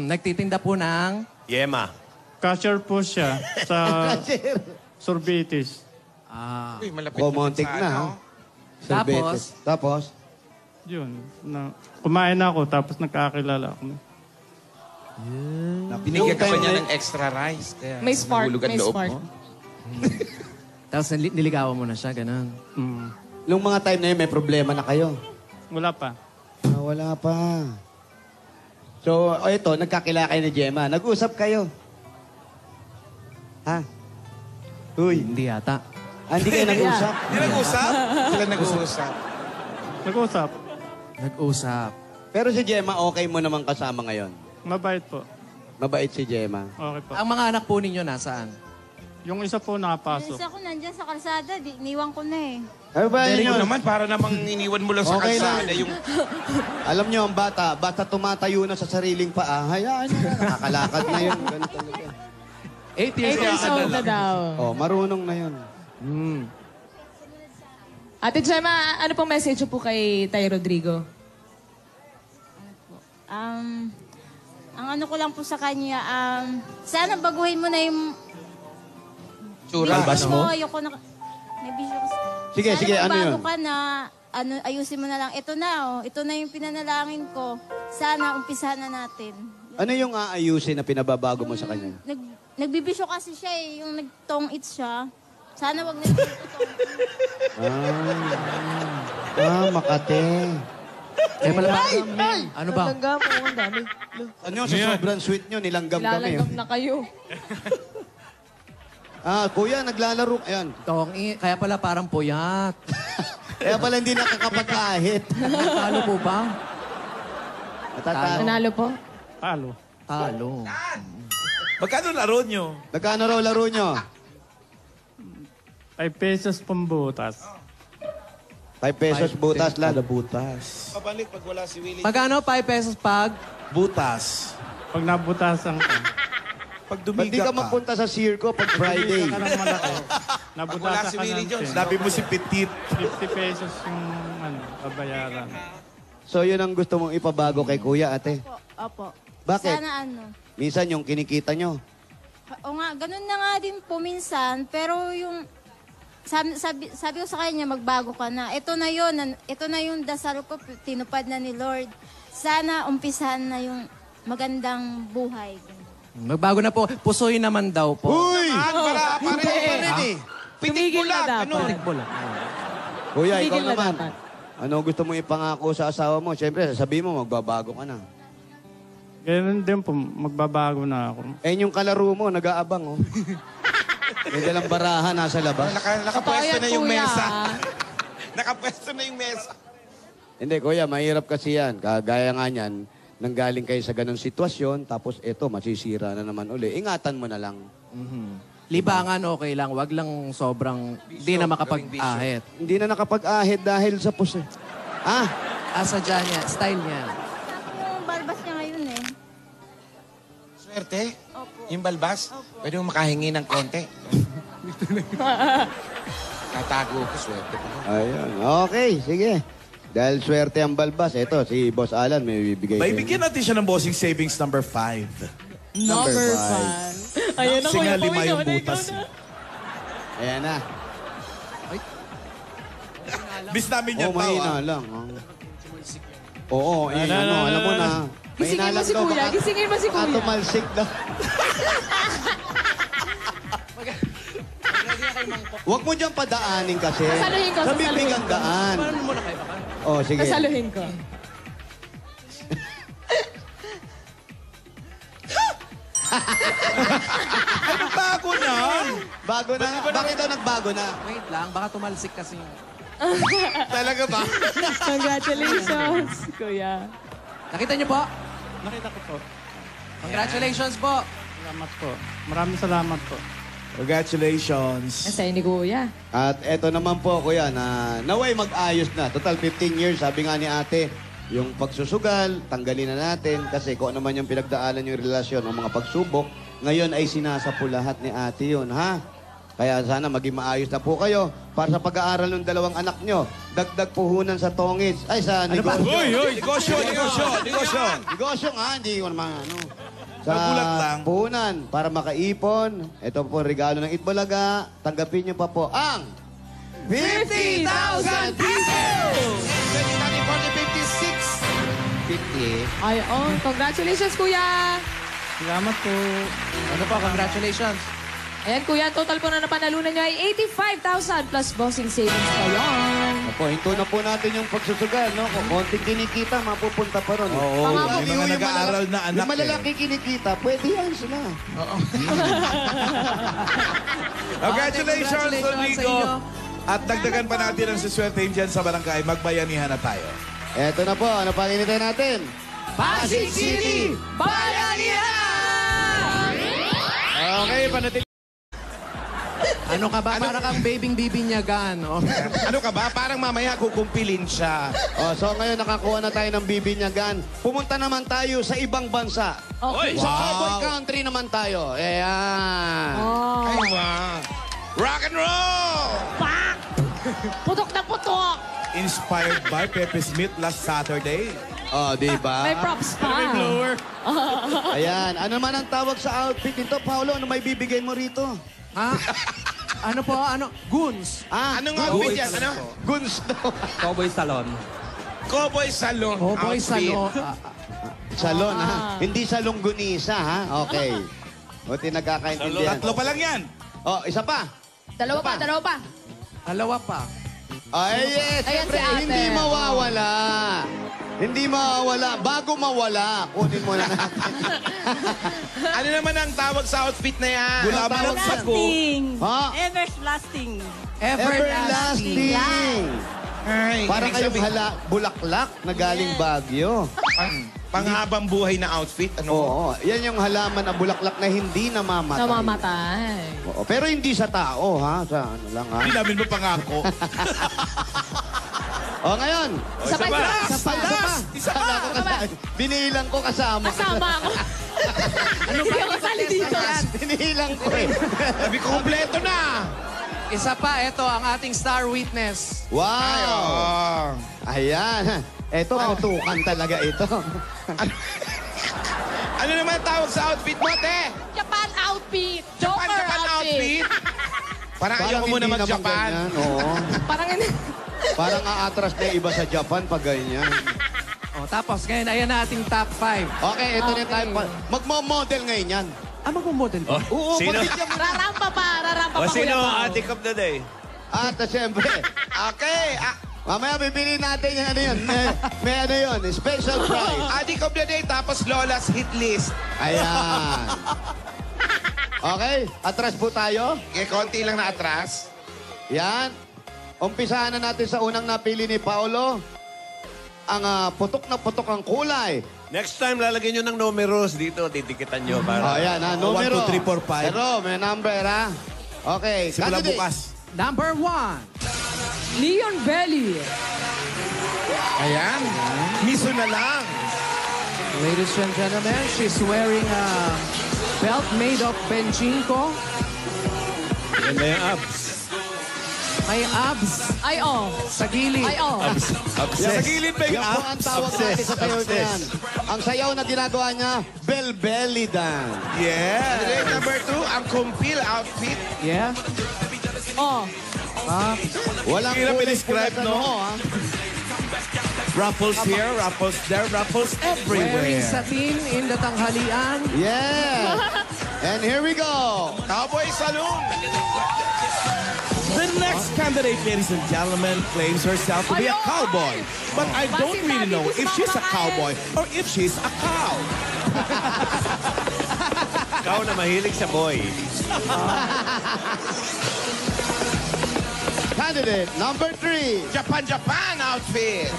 Nagtitinda po ng... Yema. Cashier po siya sa Sorbitis. Uy, malapit Romantic sa na, ano. ha? Sorbetes. Tapos? Yun. Kumain ako tapos nagkakilala ako. Binigyan ka ba niya ng extra rice? Kaya May spark, nahulog ang may loob spark. mo? Tapos niligawan mo na siya, ganun. Nung mga time na yun, may problema na kayo? Wala pa. Wala pa. So, ito, nagkakilala kayo ni Gemma. Nag-usap kayo? Ha? Uy. Hindi yata. Hindi kayo nag-usap? Hindi nag-usap? Sila nag-uusap. Nag-usap. Nag-usap. Pero si Gemma, okay mo naman kasama ngayon? Mabait po. Mabait si Gemma. Okay po. Ang mga anak po ninyo nasaan? Yung isa po nakapasok. Isa ko nandyan sa kalsada, iniwan ko na eh. Ano ba Very yun? good naman, para namang iniwan mo lang sa Okay kalsada lang. yung... Alam niyo, ang bata tumatayo na sa sariling paa, hayaan niyo. Nakakalakad na yun. Ganun talaga. 8 years 8 years old na daw. Oh, marunong na yun. Ate Gemma, ano pong message po kay Tay Rodrigo? Ang ano ko lang po sa kanya, sana baguhin mo na yung Tsura. bisyo mo. Ayoko na, may bisyo kasi. Sige, Sana sige, ano magbago yun? ka na, ayusin mo na lang. Ito na, ito na yung pinanalangin ko. Sana, umpisahan na natin. Ano yung aayusin na pinababago mo sa kanya? Nagbibisyo kasi siya eh, yung nagtong it siya. Sana wag na Makate. Pala ano ba? Langgam po, ang dami. Ano yung sa sobrang sweet nyo, nilanggam kami. Lalanggam na kayo. Kuya, naglalaro. Ayan. Kaya pala parang puyat. Kaya pala hindi nakakapagkahit. Talo po ba? Natatalo. Nanalo po? Talo. Talo. Magkano laro nyo? Magkano raw laro nyo? 5 pesos pambutas. 5 pesos butas lang. Butas. Pabalik pag wala si Willie. Pagkano? 5 pesos pag? Butas. Pag nabutasan ka. Pag Ba't di dumiga ka ka? mapunta sa circo pag Friday? Ka ng malaki. Wala Nabutasa si ka Willie ng Jones. 10. Sabi mo si Petit. 50 pesos yung babayaran. So yun ang gusto mong ipabago kay kuya, ate? Opo. Bakit? Sana ano. Minsan yung kinikita nyo. O nga, ganun na nga din po minsan. Pero yung... Sabi ko sa kanya, magbago ka na. Ito na yun. Ito na yung dasal ko. Tinupad na ni Lord. Sana umpisahan na yung magandang buhay. Magbago na po. Pusoy naman daw po. Uy! Para rin eh. Pitik Tumigil na bulag. dapat. Ano? Kuya, ikaw Tumigil na naman. dapat. Ano gusto mong ipangako sa asawa mo? Siyempre, sasabihin mo, magbabago ka na. Ganun din po, magbabago na ako. Eh, yung kalaro mo, nag-aabang, oh. May dalang baraha, nasa labas. Nakapwesto Totoo na yan, yung kuya. mesa. Nakapwesto na yung mesa. Hindi, kuya, mahirap kasi yan. Kagaya nga niyan, nanggaling kayo sa ganong sitwasyon, tapos eto, masisira na naman uli. Ingatan mo na lang. Libangan okay lang. Wag lang sobrang di na makapag-ahit. Hindi na nakapag-ahid dahil sa puso. Ah, Asadya niya. Style niya. Yung balbas niya ngayon eh. Swerte? Opo. Yung balbas? Pwede mo makahingi ng konti. Tatago ko, swerte ko. ayun. Okay, sige. Dahil swerte ang balbas, eto, si Boss Alan may bibigay May sa'yo. bigyan natin siya ng bossing savings number 5. Number 5. Ayun na, Kasi kuya nga lima Boy, yung ikaw na, butas. ikaw na. Ayan na. Bis namin yan, Oh, mahina Pao. lang. Oo, eh, ano, alam mo na. Gisingin mahina mo lang si daw, kuya. baka- Gisingin mo si baka kuya. tumalsik daw. Huwag mo diyang padaanin kasi. Sasaluhin ko, Sa sasaluhin bibig ang ko. daan. Paano muna kayo baka? Oh, sige. Kasaluhin ko. Bago na. Bago na. Bakit daw nagbago na? Wait lang. Baka tumalsik kasi yung... Talaga ba? Congratulations, kuya. Nakita niyo po? Nakita ko po. Congratulations po. Salamat po. Maraming salamat po. Congratulations. Nasa'yo ni kuya. At eto naman po, kuya, na naway mag-ayos na. Total 15 years, sabi nga ni ate, yung pagsusugal, tanggalin na natin kasi kung ano man yung pinagdaanan yung relasyon, ng mga pagsubok, ngayon ay sinasapo lahat ni ate yun, ha? Kaya sana maging maayos na po kayo para sa pag-aaral ng dalawang anak nyo. Dagdag puhunan sa tongits. Ay, sa negosyo. Negosyo. Negosyo nga, hindi ko naman ano. Sa Nagulat lang. puhunan para makaipon. Ito po regalo ng Itbulaga. Tanggapin nyo pa po ang 50,000 pesos! Pwede natin 40, 56. 50. Ay, oh, congratulations, kuya. Salamat po. Ano po? Congratulations. Ayan, kuya, total po na napanalunan nyo ay 85,000 plus bossing savings pa yan. Opo, hinto na po natin yung pagsusugal, no? Kung konting kinikita, mapupunta pa ron. Oo, Yung may mga nag-aaral na anak Yung malalaki kinikita, pwede yan sila. Congratulations, Congratulations sa Rodrigo. inyo. At dagdagan pa natin ang suswertein dyan sa barangay. Magbayanihan na tayo. Eto na po, ano pang inintay natin? Pasig City! Bayanihan! Okay, panatin. Ano ka ba? Para kang babing-bibinyagan, no? Ano ka ba? Parang mamaya kukumpilin siya. Oh, so ngayon nakakuha na tayo ng bibinyagan. Pumunta naman tayo sa ibang bansa. Okay. Sa cowboy country naman tayo. Ayan. Oh. Ay, wow. Rock and roll! Putok na putok! Inspired by Pepe Smith last Saturday. Oh, di ba? May props pa. Ayan. Ano man ang tawag sa outfit nito, Paolo? Ano may bibigay mo rito? Ha? Ano po? Ano? Goons. Ah, Anong outfit yan? Ano? Guns daw. Cowboy Salon. Cowboy Salon Cowboy outfit. Salon. Salon, ha? Hindi salong gunisa, ha? Okay. Buti nagkakaintindihan. Tatlo pa lang yan. Oh, isa pa. Dalawa pa, dalawa pa. Dalawa pa. Ay, yes. Ayan Siyempre, si ate. hindi mawawala. Hindi mawawala. Bago mawala, kunin mo na natin. Ano naman ang tawag sa outfit na yan? Gulaman ng sago. Ha? Everlasting. Everlasting. Ay, Para ibig kayong sabihin- bulaklak na galing Baguio. Panghabang buhay na outfit? Ano? Oo, yan yung halaman na bulaklak na hindi namamatay. Namamatay. Oo, pero hindi sa tao, ha? Sa ano lang, ha? Hindi namin mapangako. O, ngayon. Isa pa, isa pa. Isa pa. Isa pa. Kala ko kasama. Binilang ko kasama. Kasama ako. Hindi ako kasali dito. Hinihilang ko eh. Sabi ko, kompleto na. Isa pa, ito ang ating star witness. Wow! Ayan. Ito, putukan talaga ito. Ano naman tawag sa outfit mo, te? Japan outfit. Joker Japan outfit. Parang ayoko mo na hindi mag-Japan. ganyan, oo. Parang Parang aatras na iba sa Japan pag ganyan. Tapos ngayon, ayan na ating top 5. Okay, ito na tayo. Magmo-model ngayon yan. Magmo-model ba? Oo, Sino? pagbigyan mo. Rarampa pa O Kuya sino Pao. ang ating of the day? At siyempre, Okay. mamaya bibili natin yung ano yun. May ano yun, special prize. Adik of the day, tapos Lola's hit list. Ayan. Okay, atras po tayo. Konti lang na atras. Yan. Umpisahan na natin sa unang napili ni Paolo. Ang putok na putok ang kulay. Next time, lalagyan nyo ng numeros dito. Titikitan nyo para... Ayan, numero. 1, 2, 3, 4, 5. Pero may number, ha? Okay, Simula candidate. bukas. Number 1. Leon Belly. Ayan. Miso na lang. Ladies and gentlemen, she's wearing a belt made of Benchinko. Ganda yung abs. May abs Ay, oh. sa gilid. Ay, oh. Sa gilid ba yung Yan po ang tawag natin sa sayaw na yan. Ang sayaw na ginagawa niya, bell-belly dance. Yeah. Okay, number 2, ang kumpil outfit. Yeah. Oh. Walang Hirap kulit i-describe, pula sa no? noo, ha? Ruffles here, ruffles there, ruffles Wearing everywhere. satin in the tanghalian. Yeah. And here we go. Cowboy Saloon. The next candidate, ladies and gentlemen, claims herself to be a cowboy. But I don't really know if she's a cowboy or if she's a cow. Ikaw na mahilig sa boy. Candidate number 3. Japan outfit.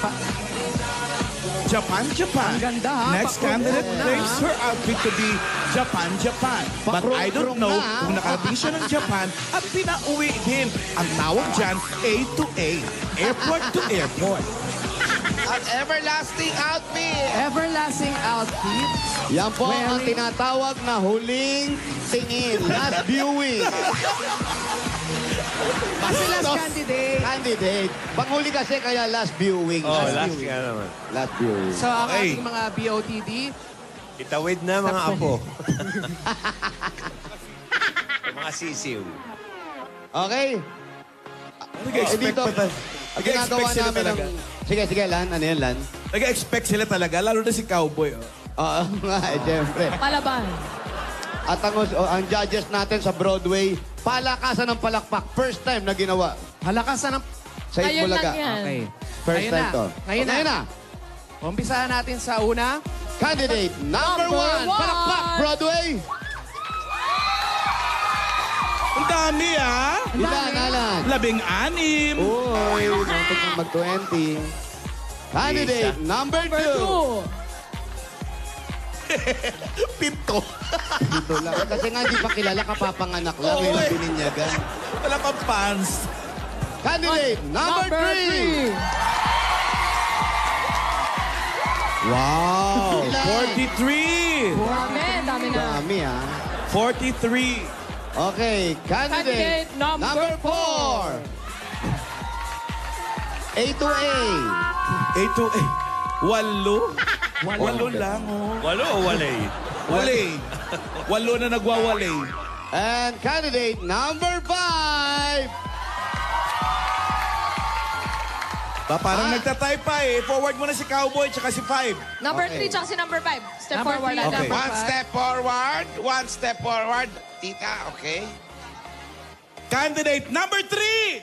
Japan. Ang ganda, ha? Next Pakrong candidate na. claims her outfit to be Japan. But I don't Pakrong know na. kung nakarating siya ng Japan at pinauwi din. Ang tawag dyan, A to A. Airport to airport. At everlasting outfit. Everlasting outfit. Yan po ang Wearing- tinatawag na huling tingin. Last viewing. Kasi last candidate. Candidate. Panghuli kasi kaya last viewing. Oh, last ka naman. Last viewing. So, ang Okay. ating mga BOTD, Itawid na mga apo. Mga sisiw. Okay? Nag-expect dito, pa tayo. ang ginagawa Nag-expect sila namin talaga. Sige, Lan. Ano yan, Lan? Nag-expect sila talaga, lalo na si cowboy. Oh. Oo nga, siyempre. Palaban. At ang judges natin sa Broadway, palakasan ng palakpak. First time na ginawa halakasan ng... sa Ayun Itbulaga. lang yan. Okay. First Ngayon time na. to. Ngayon Okay na. Umpisahan natin sa una. Candidate number 1. one. Palakpak, Broadway. Ang dami, ah! Ilan, Alan? 16. Uy, muntik na mag-20. Candidate number 2. Pito. Dito lang. Kasi nga hindi pa kilala, kapapanganak lang. Oo, Ngayon eh. bininyagan. Wala pang pants. Candidate number 3. Wow! Ilan? 43. Dami na. Dami, ah. 43. Okay, candidate Candidate number 4. A to A. 8 to 8. 8. 8 lang, oh. Walo o walay? Walay. 8 na nagwawalay. And candidate number 5. Parang nagtatype pa eh. Forward mo na si Cowboy tsaka si 5. Number Okay. 3 tsaka si number 5. Step Number forward. three, Adam. Okay. One step forward. One step forward. Tita, okay? Candidate number 3.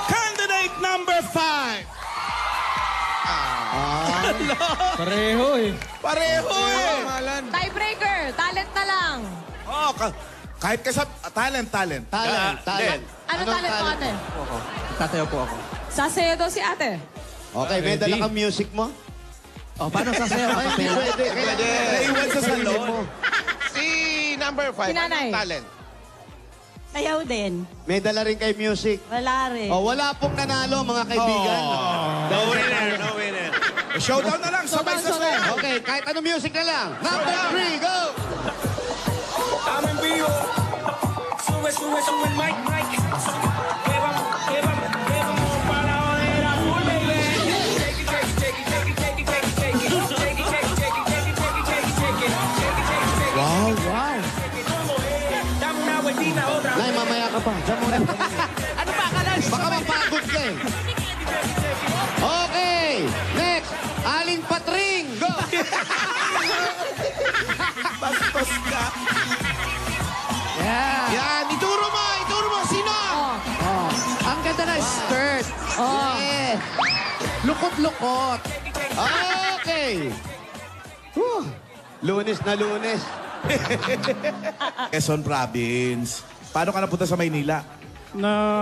Candidate number 5. Pareho eh. Pareho eh. Tiebreaker. Talent na lang. Oh, kahit ka sa talent. Talent. Ano Anong talent mo, ate? Tatayo po ako. Sasayo daw si ate. Okay, may dala kang music mo? Oh, paano sasayaw? Ay, hindi pwede. Naiwan sa salon. Si number 5, Si nanay. anong talent? Sayaw din. May dala rin kay music. Wala rin. Oh, wala pong nanalo, mga kaibigan. No winner, no winner. Showdown na lang, sabay-sabay. Okay, kahit anong music na lang. Number 3, go! I'm en vivo. Sube, sube, sube el mic, mic. Que vamos para joder a full, baby. Shake it, shake it, shake it, shake it, shake it, shake it, shake it, shake it, shake it, shake it, shake it, shake it, shake it, shake it. Wow, wow. Dame una vueltita, otra. Nay, mamaya ka pa. Diyan muna. Ano pa, Kalas? Baka mapagod ka eh. Okay, next. Aling Patring, go! Bastos ka. Yeah. Yan, ituro mo, sino? Oh. Ang ganda na skirt. Oh. Yeah. Lukot-lukot. Okay. Whew. Lunes na Lunes. Quezon Province. Paano ka napunta sa Maynila?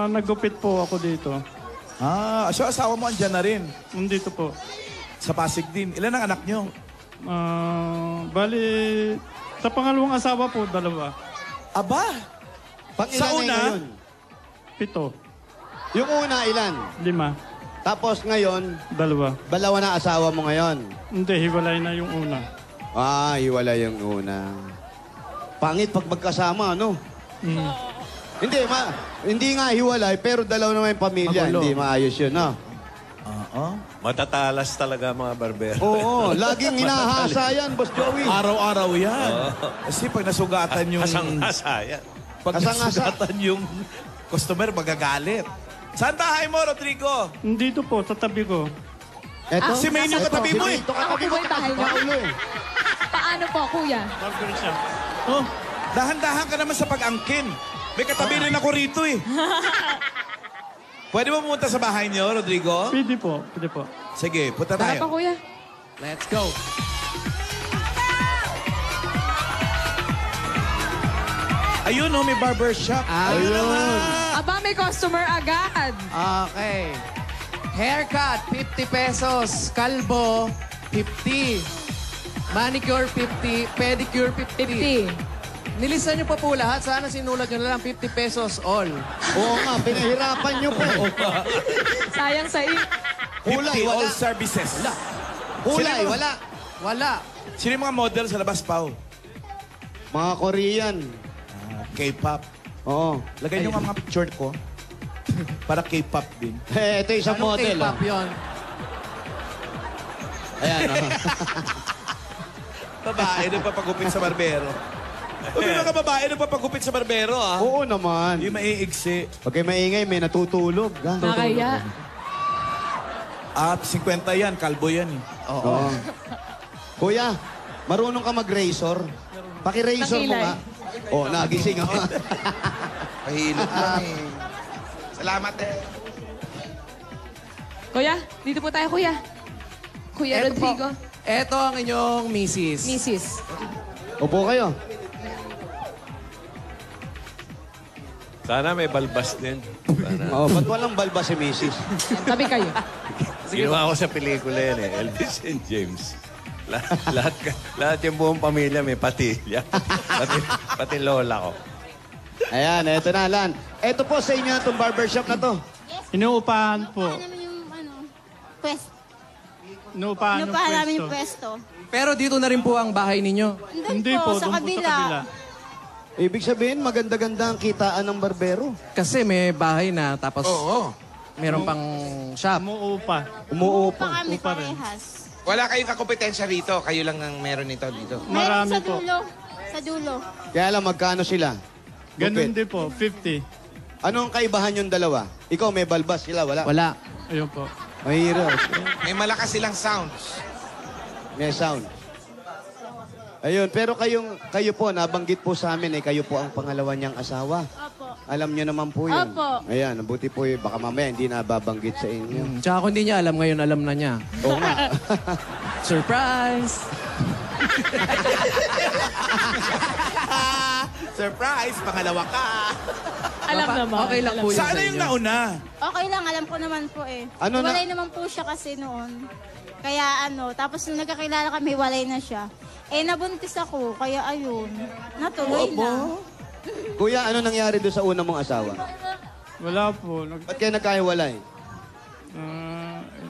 Nagupit po ako dito. Ah, so asawa mo andyan na rin. Dito po. Sa Pasig din. Ilan ang anak nyo? Bali, sa pangalawang asawa po, 2. Aba! Pang-ilan Sa na una? ngayon? 7. Yung una, ilan? 5. Tapos ngayon, 2. dalawa na asawa mo ngayon. Hindi, hiwalay na yung una. Ah, hiwala yung una. Pangit pag magkasama, ano? Hindi nga hiwalay, pero dalawa naman yung pamilya. Magulo. Hindi maayos yun, no? Oo. Matatalas talaga mga barbero. Oo, laging hinahasa yan, Boss Joey. Araw-araw yan. Kasi pag nasugatan yung... Kasang-kasa yan. Pag Kasang-asa. nasugatan yung customer, magagalit. Saan bahay mo, Rodrigo? Dito po, sa tabi ko. Eto? Si Maine yung katabi mo eh. Ito katabi mo, Ako po yung bahay niyo. Paulo eh. Paano po, kuya? Barber shop. Oh, dahan-dahan ka naman sa pag-angkin. May katabi rin ako rito eh. Pwede mo pumunta sa bahay niyo, Rodrigo? Pwede po, pwede po. Sige, punta Tara pa, tayo. kuya. Let's go. Ayun, oh, may barber shop. Ayun. Aba, may customer agad. Okay. Haircut, 50 pesos. Kalbo, 50. Manicure, 50. Pedicure, 50. 50. Nilisan niyo pa po lahat. Sana sinulat niyo na lang 50 pesos all. Oo nga, pinahirapan nyo pa eh. Sayang sa iyo. Kulay, 50 wala. all services. Kulay, Sino? wala. Wala. Sino yung mga model sa labas, Pao? Mga Korean. K-pop. Oo. Lagay niyo nga mga picture ko. Para K-pop din. Eh, ito isang Anong model. K-pop yun? Ayan, oh. Babae na papagupit sa barbero. May mga babae na papagupit sa barbero, ah. Oo naman. Yung maiigsi. Pag kayo maingay, may natutulog. Nakaya. At 50 yan, kalbo yan eh. Oo. Kuya, marunong ka mag-razor? Paki-razor mo Nakilay. nga. Oh, nagising ako. Pahilot lang eh. Salamat eh. Kuya, dito po tayo, kuya. Kuya Eto po. Rodrigo. Eto ang inyong misis. Mrs. Upo kayo. Sana may balbas din. Sana. Oh, ba't walang balba si Mrs.? Tabi kayo. Ginawa ko sa pelikula yan eh. Elvis and James. Lahat yung buong pamilya may patilya. pati lola ko. Ayan, eto na, Lan. Eto po sa inyo na itong barbershop na to. Inuupahan po. Ano naman yung, pwesto. Inuupahan Ano yung pa namin yung pwesto. pwesto? Pero dito na rin po ang bahay ninyo. Hindi po, sa doon po sa kabila. kabila. Ibig sabihin, maganda-ganda ang kitaan ng barbero. Kasi may bahay na tapos Oo. meron pang shop. Umuupa. Umuupa. Pa kami Upa rin. parehas. Wala kayong kakompetensya rito. Kayo lang ang meron nito dito. Meron Marami sa po. dulo. Sa dulo. Kaya lang, magkano sila? Ganun Gupit. din po, 50. Ano ang kaibahan yung dalawa? Ikaw may balbas, sila wala. Wala. Ayun po. Mahirap. May malakas silang sounds. May sound. Ayun, pero kayo po, nabanggit po sa amin kayo po ang pangalawa niyang asawa. Opo. Alam niyo naman po yun. Opo. Ayan, buti po yun. Baka mamaya hindi nababanggit sa inyo. Tsaka kung hindi niya alam ngayon, alam na niya. Oo nga. Surprise! Surprise! Pangalawa ka! Alam naman. Okay lang po yun Saan sa yung inyo. nauna? Okay lang, alam ko naman po eh. Ano na- Walay naman po siya kasi noon. Kaya tapos nung nagkakilala kami, walay na siya. Eh, nabuntis ako, kaya ayun. Natuloy na. Kuya, ano nangyari doon sa una mong asawa? Wala po. Ba't kayo nagkahiwalay?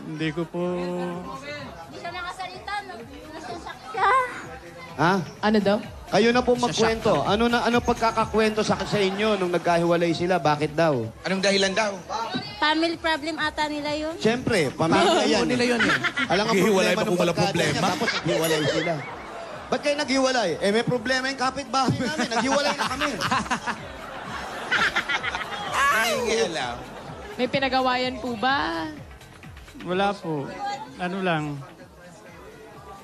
Hindi ko po... Ha? Ano daw? Kayo na po magkwento. Ano pagkakakwento sa inyo nung nagkahiwalay sila? Bakit daw? Anong dahilan daw? Family problem ata nila yun. Siyempre, pamilya yan. nila yun eh. Alam ang Naghihiwalay problema ba kung ng walang barkada problema? niya, tapos naghiwalay sila. Ba't kayo naghiwalay? Eh, may problema yung kapitbahay namin. Naghiwalay na kami. Nangingialam. May pinagawayan po ba? Wala po. Ano lang.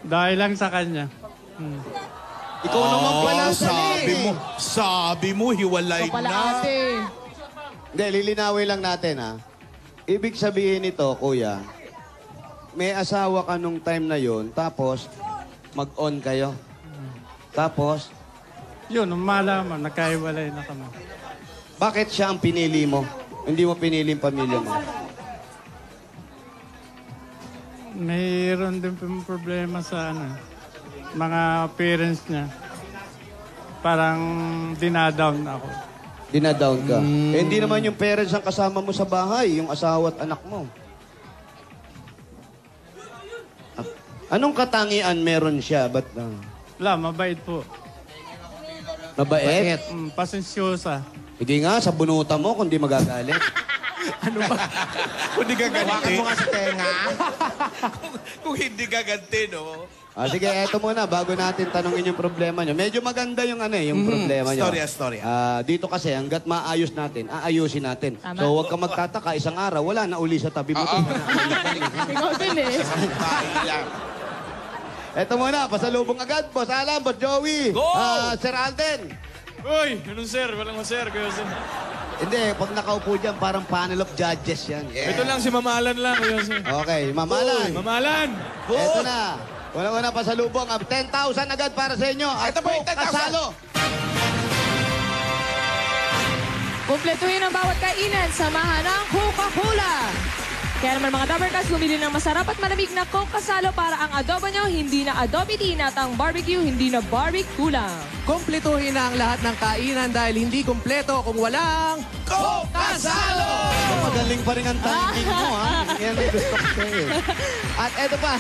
Dahil lang sa kanya. Ikaw naman pala Sabi mo, hiwalay Ikaw pala na. ate. Hindi, lilinawin lang natin, ha? Ibig sabihin nito, kuya, may asawa ka nung time na yon, tapos mag-on kayo. Tapos, Yun, malaman. Nagkahiwalay na kami. bakit siya ang pinili mo? Hindi mo pinili yung pamilya mo. Mayroon din pong problema sa mga parents niya. Parang dinadown ako. Dinadown ka. Eh, hindi naman yung parents ang kasama mo sa bahay, yung asawa at anak mo. Anong katangian meron siya? Ba't Wala, mabait po. mabait? Pasensyosa. Sige nga, sa bunutan mo kung di magagalit. Kung di gaganti. Hawakan mo nga sa tenga. Kung hindi gaganti, no? Sige, eto muna, bago natin tanongin yung problema nyo. Medyo maganda yung yung problema nyo. Storya. Dito kasi, hanggat maayos natin, aayusin natin. Tama. So, huwag ka magtataka, isang araw, wala na uli sa tabi mo. Ikaw din eh. Bahay lang. Eto muna, pasalubong agad, Boss Alan, Boss Joey, Sir Alden. Uy, anong sir? Walang sir. Kuya sir. Hindi, pag nakaupo dyan, parang panel of judges yan. Ito lang si Mamalan lang, kuya sir. Okay, Mamalan. Mamalan! Eto na. Wala pasalubong. 10,000 agad para sa inyo. At Ito po yung 10,000. kasalo. Kumpletuhin ang bawat kainan, samahan ng Coca-Cola. Kaya naman mga Dabarkas, bumili ng masarap at malamig na Coke kasalo para ang adobo nyo hindi na adobe teen at ang barbecue hindi na barbecue lang. Kumpletuhin na ang lahat ng kainan dahil hindi kumpleto kung walang Coke Kasalo! Magaling pa rin ang timing mo, ha? Yan ang gusto ko sa'yo. At eto pa,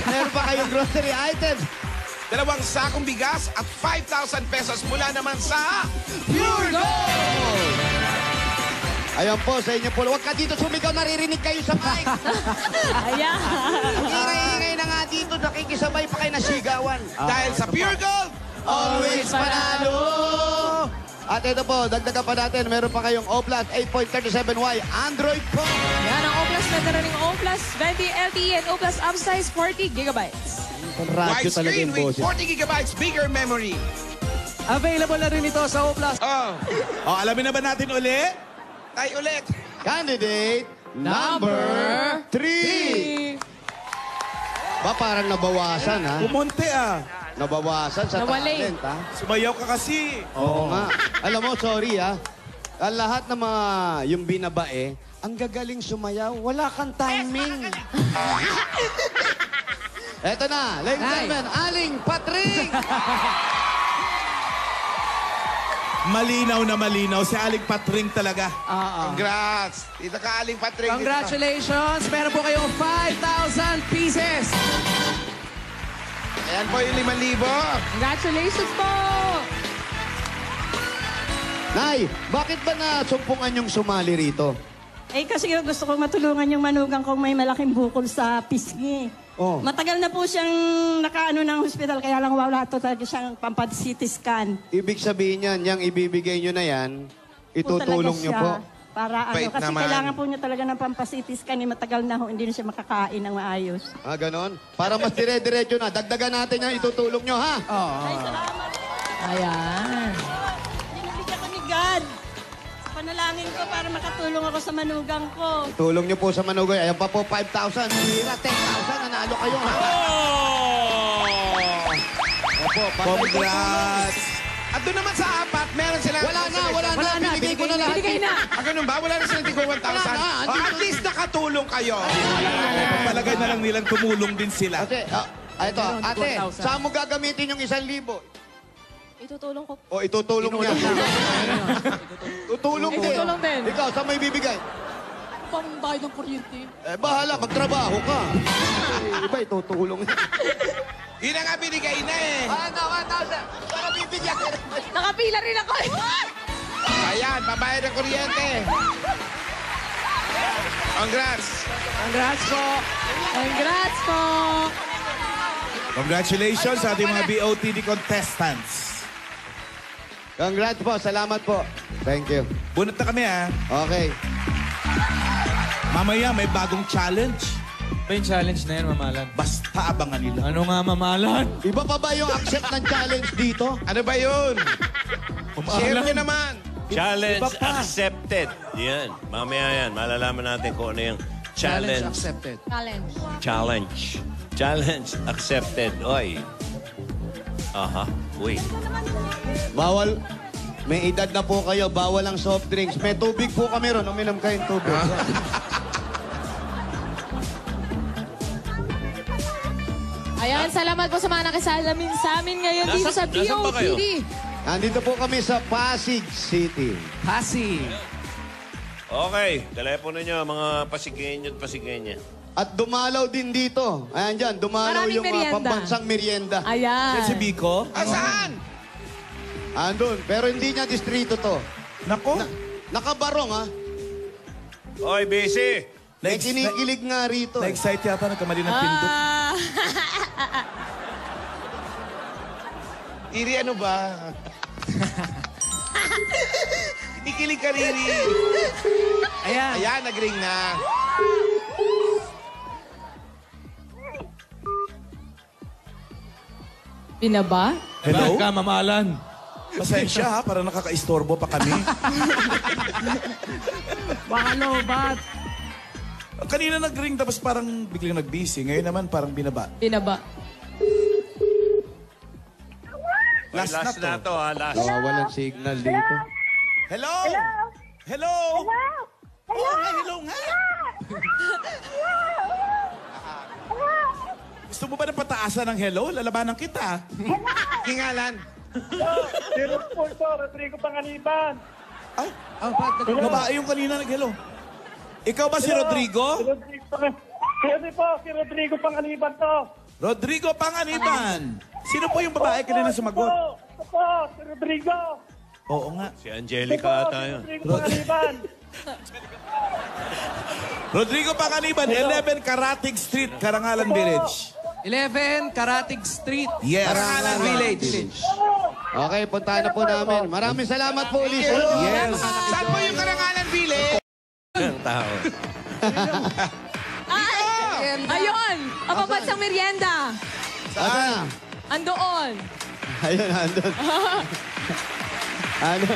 meron pa kayong grocery items. 2 sakong bigas at 5,000 pesos mula naman sa Pure Gold! Ayan po, sa inyo po. Huwag ka dito sumigaw, naririnig kayo sa mic. Ayan. Ingay-ingay na nga dito, nakikisabay pa kayo na sigawan. Dahil sa Pure Gold, Always panalo! At ito po, dagdagan pa natin, meron pa kayong Oplas 8.37Y Android phone. Yan ang O+, meron rin O+, 20 LTE and O+, upsize 40 gigabytes. Radyo talaga widescreen yung with boses. 40 gigabytes bigger memory. available na rin ito sa O+. Alamin na ba natin uli? Tayo ulit. Candidate number 3. Ba, parang nabawasan, ha? Kumonte Nabawasan sa Nawali. talent, ha? Sumayaw ka kasi. Oo nga. Alam mo, sorry, ha? Ang lahat ng mga yung binabae, ang gagaling sumayaw, wala kang timing. Eto na, ladies and gentlemen, Aling Patring! Malinaw na malinaw. Si Aling Patring talaga. Congrats. Dito ka, Aling Patrick. Congratulations! Meron po kayong 5,000 pieces! Ayan po yung 5,000. Congratulations po! Nay, bakit ba nasumpungan yung sumali rito? Eh kasi gusto kong matulungan yung manugang kong may malaking bukol sa pisngi. Oh. Matagal na po siyang nakaano ng hospital kaya lang wala to talaga siyang pampa-CT scan. Ibig sabihin yan, yung ibibigay nyo na yan, itutulong nyo po. Para ano, Bait kasi naman. kailangan po niya talaga ng pampa-CT scan. Matagal na ho, hindi na siya makakain ng maayos. Ganon? Para mas dire-diretso na, dagdagan natin yan, itutulong nyo, ha? Ay, salamat. Ayan. Dinabigyan ko ni God. Panalangin ko para makatulong ako sa manugang ko. Tulong nyo po sa Manugoy. Ayan pa po, 5,000. Mira, 10,000. Nanalo kayo, ha? Opo, Congrats! At doon naman sa apat, meron silang... Wala na. Binigay ko na lahat. Binigay na. Ganun ba? Wala na silang tigong 1,000? Wala na, O, at least nakatulong kayo. Palagay na lang nilang tumulong din sila. Ate, ate, saan mo gagamitin yung 1,000? Itutulong ko. O, itutulong niya. Tutulong din. Itutulong din. Ikaw, saan mo ibibigay? Pambayad ng kuryente. Bahala, magtrabaho ka. Iba, itutulong. Yun ang nga binigay na eh. 1,000. Para bibigyan ka naman. Nakapila rin ako. Ayan, babayad ng kuryente. Congrats. Congrats po. Congrats po. Congratulations sa ating mga BOTD contestants. Congrats po. Salamat po. Thank you. Bunot na kami, ha? Okay. Mamaya may bagong challenge. Ba yung challenge na yan, mamalan? Basta abangan nila. Ano nga, mamalan? Iba pa ba yung accept ng challenge dito? Ano ba yun? Share nyo naman. Challenge accepted. Yan. Mamaya yan. Malalaman natin kung ano yung challenge. accepted. Challenge accepted. Oy. Aha. Uy. Bawal. May edad na po kayo. Bawal ang soft drinks. May tubig po kami ron. Uminom kayong tubig. Ayan, salamat po sa mga nakisalamin sa amin ngayon dito sa Nasaan ba kayo? BOTD. Nandito po kami sa Pasig City. Pasig. Okay. Telepono nyo, mga Pasigueño at Pasigueña. At dumalaw din dito. Ayan dyan, dumalaw Maraming yung merienda. pambansang merienda. Ayan. Yan si Biko. Saan? Andun, pero hindi niya distrito to. Nako. Nakabarong, ha? Oy, busy. May kinikilig nga rito. Na-excite yata, nagkamali ng pindot. Iri, ano ba? Kinikilig ka, Riri. Ayan. Ayan, nag-ring na. Binaba? Hello? Ka, mamalan. Pasensya, ha? Para nakaka-istorbo pa kami. Baka lobat. Kanina nag-ring, tapos parang biglang nag-busy. Ngayon naman parang binaba. Binaba. Last na to, ha? Last. Nawawalan signal dito. Hello? Hello? Oh, ay, hello nga. Gusto mo ba ng pataasan ng hello? Lalabanan kita. Kingalan. Sino po ito? Rodrigo Panganiban. Ay, babae yung kanina nag-hello. Ikaw ba si Rodrigo? Si Rodrigo Panganiban to. Rodrigo Panganiban. Sino po yung babae kanina sumagot? Opo, si Rodrigo. Oo nga. Si Angelica ata yun. Rodrigo Panganiban. Rodrigo Panganiban, 11 Karatig Street, Karangalan Village. 11 Karatig Street. Yes. Karangalan Village. Okay, puntahan na po namin. Maraming salamat po ulit. Yes. Saan po yung Karangalan Village? Ang tao. Ayun! Ang pabansang merienda. Saan? Andoon. Ayun, andun. Ano?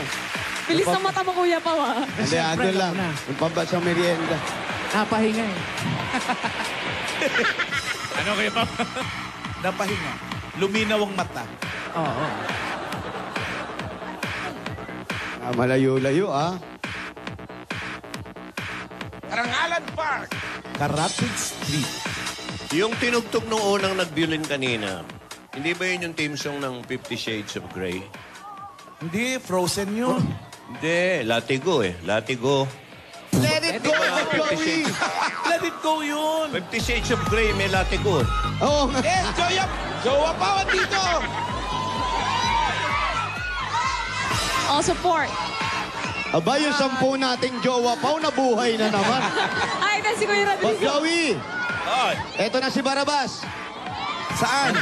Bilis ng mata mo, Kuya Pao, ah. Hindi, andun lang. Yung pambansang merienda. Napahinga eh. Ano kayo pa? Napahinga. Luminaw ang mata. Oo. Malayo-layo, ah. Karangalan Park. Karatig Street. Yung tinugtog nung unang nag-violin kanina, hindi ba yun yung theme song ng 50 Shades of Grey? Hindi, Frozen yun. Hindi, Latigo eh. Latigo. Let it go, Joey! Let it go yun. 50 Shades of Grey, may Latigo. Oo nga. Yes, Jowa Pao dito. All support. Aba, yung 10 nating jowa Pao, nabuhay na naman. Ay, na si Kuya Boss Rodrigo. Joey! Ay, Eto na si Barabas. Saan?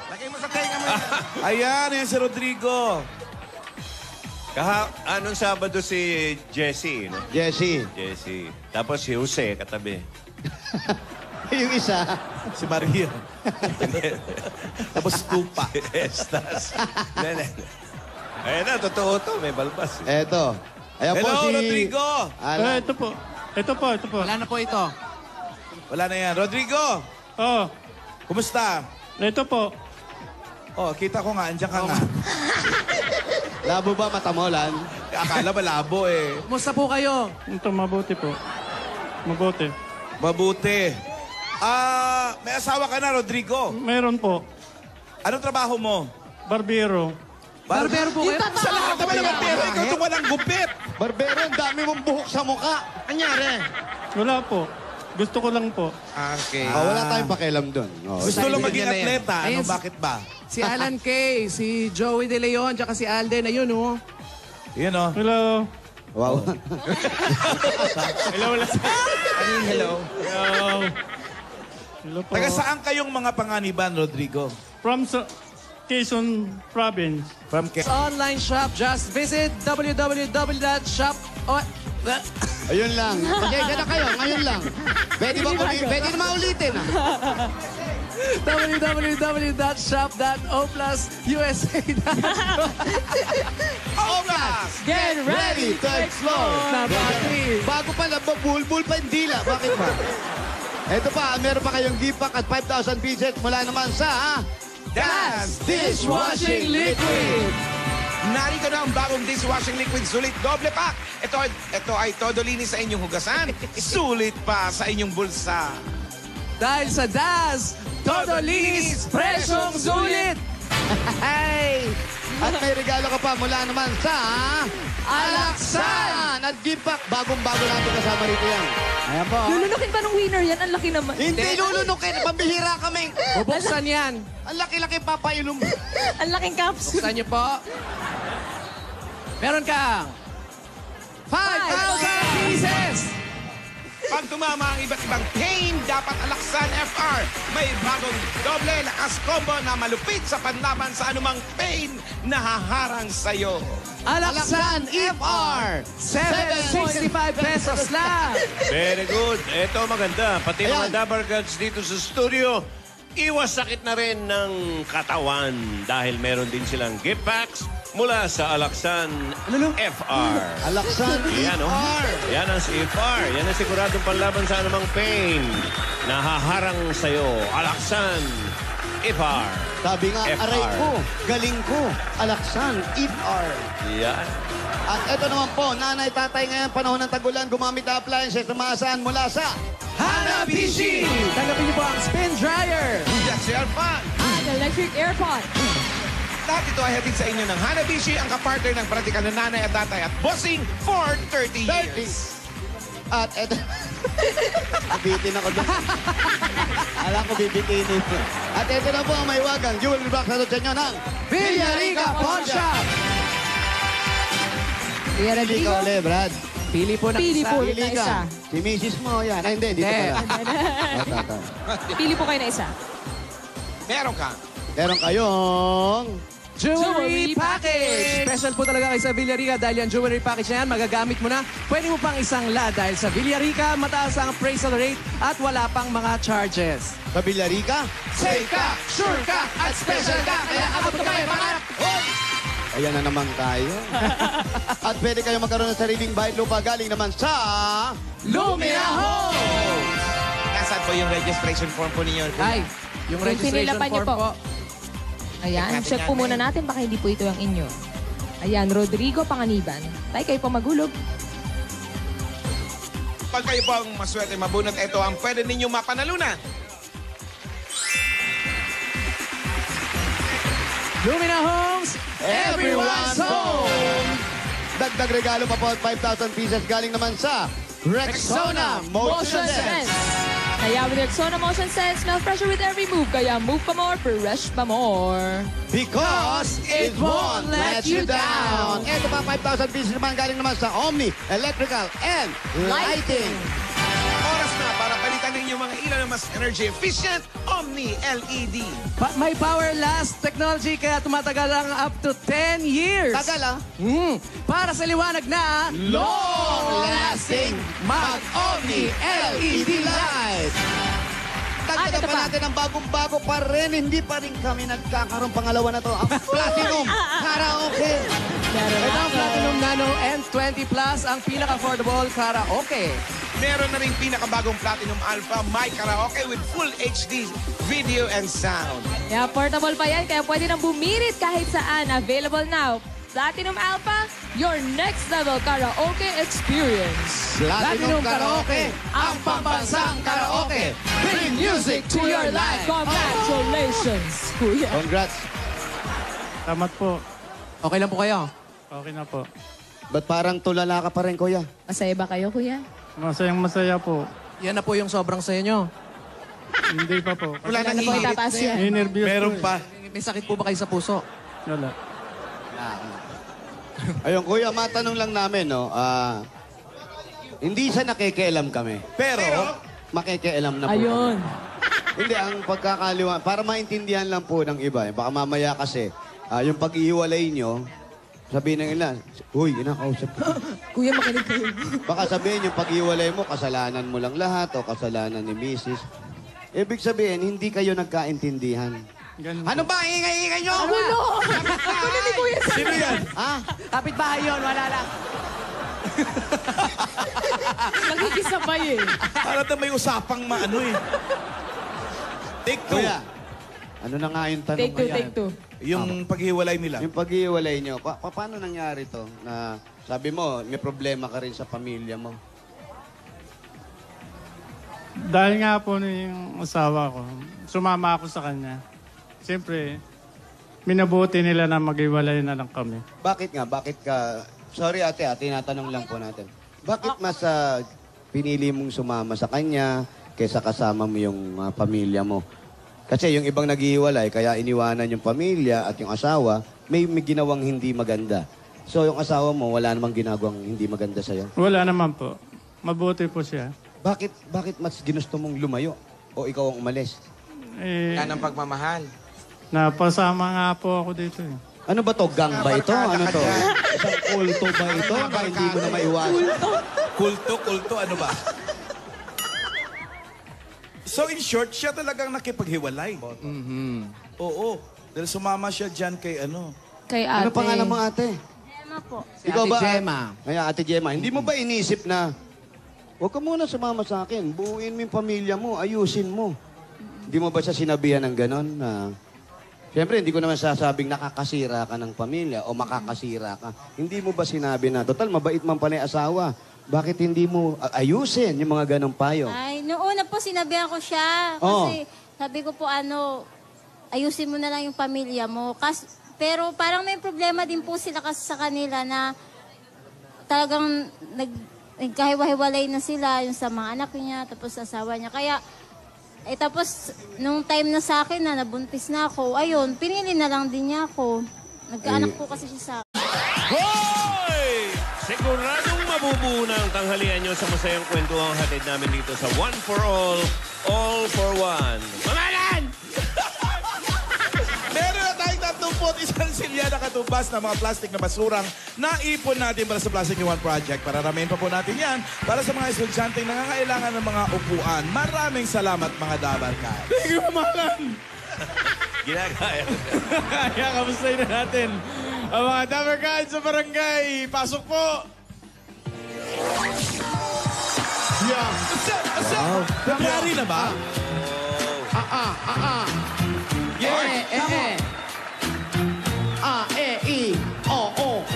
Lagay mo sa tenga mo. Ayan, yan si Rodrigo. anong Sabado si Jessie, no? Jesse. Jessie. Tapos si Jose, katabi. Yung isa. Si Maria. Tapos Tupa. Si Estas. Ayun na, totoo to. May balbas. Eto. Ayan po Hello, si... Rodrigo. Alan. Ito po. Ito po. Wala na po ito. Wala na yan. Rodrigo, Oh, kumusta? ito po. Oh, kita ko nga, andyan ka nga. Labo ba mata mo, Lan? Akala ba labo eh. Kumusta po kayo? Ito, mabuti po. Mabuti. Mabuti. May asawa ka na, Rodrigo. Meron po. Anong trabaho mo? Barbero. Barbero po kayo? Sa lahat naman naman pero ikaw itong walang gupit. Barbero, ang dami mong buhok sa mukha. Anyari? Wala po. Gusto ko lang po. Okay. Wala tayong pakialam doon. Gusto lang maging Ganyan na yan. atleta. Ano, Ayun. bakit ba? Si Alan Kay, si Joey De Leon, tsaka si Alden. Ayun, oh. Yan o. Hello. Wow. Hello, hello. Hello. Hello po. Taga saan kayong mga panganiban, Rodrigo? From Quezon Province. From Online shop, just visit www.shop... Ayun lang. Pasensya na kayo, ngayon lang. Pwede ba pwede na maulitin, www.shop.oplususa.com. Oplas! Get ready to explore! Bago pa na, bulbul pa yung dila. Bakit ba? Ito pa, meron pa kayong gift pack at 5,000 pieces mula naman sa Das Dishwashing Liquid! Narito na ang bagong dishwashing liquid sulit doble pack. Ito ay todo linis sa inyong hugasan. Sulit pa sa inyong bulsa. Dahil sa DAS, todo linis, presyong sulit! Hey! At may regalo ka pa mula naman sa Alaksan! At gift pack, bagong-bago natin kasama rito yan. Ayan po. Lulunukin ba ng winner yan? Ang laki naman. Hindi lulunukin, pambihira kami. Bubuksan yan. Ang laki-laki papailom. Ang laking capsule. Buksan niyo po. Meron kang 5,000 pieces! Pag tumama ang iba't ibang pain, dapat Alaksan FR. May bagong doble lakas combo na malupit sa panlaban sa anumang pain na haharang sa'yo. Alaksan FR! 765 pesos lang! Very good. Ito maganda. Pati mga Dabar Gods dito sa studio, iwas sakit na rin ng katawan dahil meron din silang gift packs mula sa Alaksan FR. Alaksan Yan, oh. Yan ang FR. Yan ang siguradong panlaban sa anumang pain na haharang sa'yo. Alaksan FR. Sabi nga, FR. aray ko, galing ko, Alaksan FR. Yan. At ito naman po, nanay, tatay ngayon, panahon ng tagulan, gumamit na appliances, tumasaan mula sa Hanabishi! Tanggapin niyo po ang spin dryer! That's your fun! Ang electric airpod. Lahat ito ay hatid sa inyo ng Hanabishi, ang kapartner ng pratikal na nanay at tatay at bossing for 30 years. At ito, bitin ako dyan. Alam ko bibitinin mo. At ito na po ang may wagang jewelry box na sa inyo ng Villarica Pawn Shop! Kuya Pili Rodrigo. ka ulit, Brad. Pili po ng Pili isa. po. Pili Isa. ka. Si Mrs. mo, yan. Ay, hindi, dito Hindi. pala. Ito. Pili po kayo na isa. Meron ka. Meron kayong... Jewelry Package! Special po talaga kay sa Villarica dahil yung jewelry package na yan, magagamit mo na. Pwede mo pang isang la dahil sa Villarica, mataas ang appraisal rate at wala pang mga charges. Sa Villarica? Safe ka, sure ka, at special ka, kaya abot ka pa yung pangarap. Ayan na naman tayo. At pwede kayo magkaroon ng sariling bahay lupa galing naman sa... Lumia Home! Nasaan po yung registration form po ninyo? Ay, yung Kung registration pinilapan niyo form po. po. Ayan, check po muna natin baka hindi po ito ang inyo. Ayan, Rodrigo Panganiban. Tay, kayo po magulog. Pag kayo po ang maswerte mabunot, ito ang pwede ninyong mapanalunan. Lumina Homes, everyone's home! Dagdag regalo pa po at 5,000 pieces galing naman sa Rexona Motion Sense. Kaya with Rexona Motion Sense, smell fresher with every move. Kaya move pa more, fresh pa more. Because it won't let you down. Ito pa, 5,000 pieces naman galing naman sa Omni, Electrical and Lighting. Oras na para palitan ninyo mga ilaw na mas energy efficient, Omni LED. May power last technology kaya tumatagal ang up to 10 years. Tagal Para sa liwanag na long-lasting mag-Omni LED light. Dagdagan ito pa pa. natin ang bagong-bago pa rin. Hindi pa rin kami nagkakaroon pangalawa na to. Ang Platinum Karaoke. Ito ang Platinum Nano N20 Plus, ang pinaka-affordable karaoke. Meron na rin pinakabagong Platinum Alpha, My Karaoke with full HD video and sound. Kaya portable pa yan, kaya pwede nang bumirit kahit saan. Available now. Platinum Alpha, your next level karaoke experience. Platinum Karaoke, ang pambansang karaoke. Bring music to your life. Congratulations, Kuya. Congrats. Salamat po. Okay lang po kayo? Okay na po. Ba't parang tulala ka pa rin, kuya? Masaya ba kayo, Kuya? Masayang masaya po. Yan na po yung sobrang saya nyo. Hindi pa po. Wala na po itataas yan. May nervyos Meron po pa. May sakit po ba kayo sa puso? Wala. Ayun, kuya, matanong lang namin, no? Hindi siya nakikialam kami. Pero, Makikialam na po. Ayun. Hindi, ang pagkakaliwa, para maintindihan lang po ng iba. Baka mamaya kasi, yung pag-ihiwalay nyo, sabihin ng ilan, uy, inakausap ko. Kuya, makinig kayo. Baka sabihin yung pag-ihiwalay mo, kasalanan mo lang lahat o kasalanan ni Mrs. Ibig sabihin, hindi kayo nagkaintindihan. Ganun Ano po. ba? Ingay-ingay nyo! Gulo! Gulo ni Kuya Sam. sino yan? Ha? Kapit-bahay yun, wala lang. Nagkikisabay eh. Para na may usapang maano eh. Take two. Kuya, ano na nga yung tanong Take two, ko yan? take two. Yung paghiwalay nila. Yung pag-ihiwalay nyo, paano nangyari to? Na sabi mo, may problema ka rin sa pamilya mo. Dahil nga po yung asawa ko, sumama ako sa kanya. Siyempre, minabuti nila na mag-iwalay na lang kami. Bakit nga? Bakit ka... Sorry ate, tinatanong lang po natin. Bakit mas pinili mong sumama sa kanya kaysa kasama mo yung pamilya mo? Kasi yung ibang naghihiwalay, kaya iniwanan yung pamilya at yung asawa, may ginawang hindi maganda. So yung asawa mo, wala namang ginagawang hindi maganda sa'yo? Wala naman po. Mabuti po siya. Bakit mas ginusto mong lumayo? O ikaw ang umalis? Yan ang pagmamahal. Napasama nga po ako dito eh. Ano ba to? Gang ba ito? Ano to? Isang kulto ba ito? Na hindi mo na maiwasan? Kulto, ano ba? So in short, siya talagang nakipaghiwalay. Oo. Dahil sumama siya dyan kay ano. Kay ate. Ano pangalan mo ate? Emma po. Ikaw Ate ba? Gemma. Ay, ate Gemma, hindi mo ba inisip na huwag ka muna sumama sa akin. Buuin mo yung pamilya mo. Ayusin mo. Hindi mo ba siya sinabihan ng ganon na... Siyempre, hindi ko naman sasabing nakakasira ka ng pamilya o makakasira ka. Hindi mo ba sinabi na, total, mabait man pala yung asawa. Bakit hindi mo ayusin yung mga ganong payo? Ay, noong una po sinabihan ko siya. Kasi sabi ko po ayusin mo na lang yung pamilya mo. Pero parang may problema din po sila kasi sa kanila na talagang nagkahiwa-hiwalay na sila yung sa mga anak niya tapos sa asawa niya. Kaya tapos, nung time na sa akin na nabuntis na ako, ayun, pinili na lang din niya ako. Nagkaanak po kasi siya sa akin. Hoy! Siguradong mabubuo na ang tanghalian nyo sa masayang kwento ang hatid namin dito sa One for All for One. Mamalan! Meron na tayong 31 silya na katubas na mga plastic na basurang naipon natin para sa Plastic in One Project. Pararamihin pa po natin yan para sa mga estudyanteng nangangailangan ng mga upuan. Maraming salamat mga Dabarkad. Thank you, Mamalan! Ginagaya. Kaya kamustahin na natin ang mga Dabarkad sa barangay. Pasok po! Yeah. Wow. Nangyari na ba?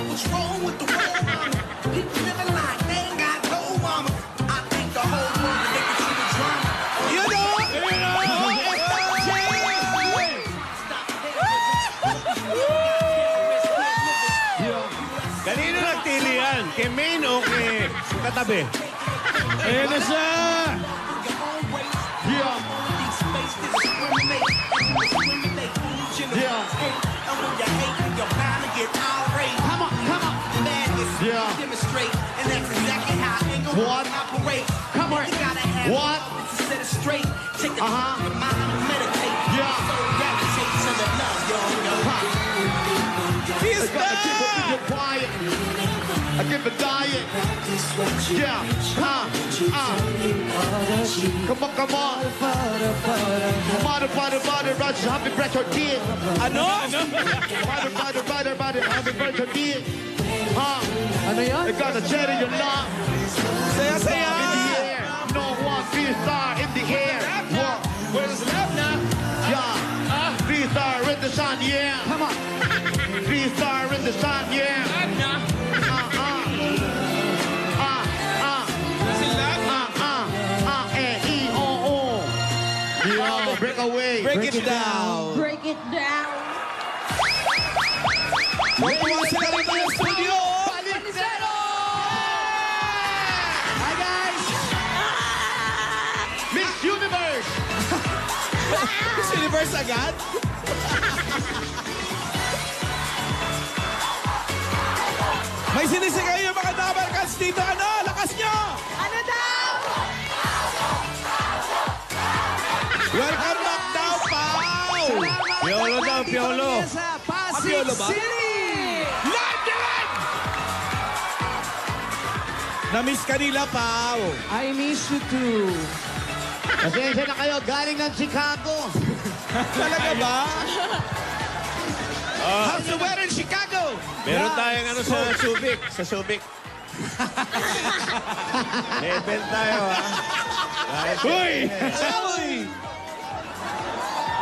What's wrong with the world, mama? People living like they ain't got no mama. I think the whole world they can see the drama. You know? Kanino nagtili yan? Kay Main o kay katabi? Ayan na siya! Demonstrate, and that's exactly how anger operate. Come on, you gotta have what? Set it straight. Take the your mind and meditate. Yeah. So gravitate to the love, yo. He's quiet. I give a diet. Yeah. Come on, come on. Body, Roger, happy birthday, dear. Ano? Body, happy birthday, dear. Ano yan? You got a jet in your lung. Saya-saya! In the air. No one, three-star in the air. What? Where's love na? Yeah. Three-star in the sun, yeah. Come on. Three-star in the sun, yeah. Yeah, break away. Break it down. Break it down. Tuwa sila rito yung studio. Hi guys! reverse agad? May sinisigaw yung mga Dabarkans dito. Ano? Lakas nyo! Ano daw? Welcome back daw, Pao! Piolo daw, Piolo. Sa Pasig Piolo ba? City! Live na live! Na-miss ka nila, Pao. I miss you too. Pasensya na kayo, galing ng Chicago. Talaga ba? How's the weather in Chicago? Meron tayong ano sa Subic. Sa Subic. Level tayo, ha? Uy! Uy!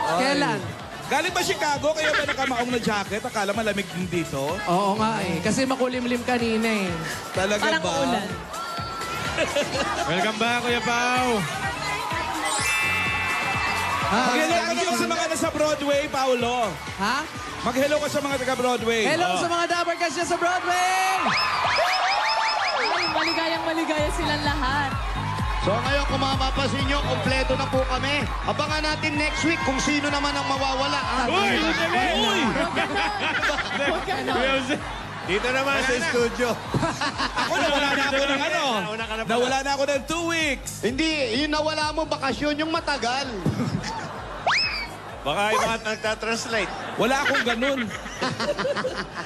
Kailan? Galing ba Chicago? Kaya ba nakamaong na jacket? Akala malamig din dito? Oo nga eh. Kasi makulimlim kanina eh. Talaga Parang ba? ulan. Welcome back, Kuya Pao. Mag-hello ka naman sa mga nasa Broadway, Paolo. Ha? Mag-hello ka sa mga taga-Broadway. Hello sa mga Dabarkans dyan sa Broadway! Ay, maligayang-maligaya silang lahat. So ngayon, kung mapapansin nyo, kompleto na po kami. Abangan natin next week kung sino naman ang mawawala. Uy! Uy! Dito naman sa studio. Ako nawala na ako ng ano? Nauna ka na pala. Nawala na ako ng 2 weeks. Hindi, yung nawala mo, bakasyon yung matagal. Baka yung mga nagtatranslate. Wala akong ganun.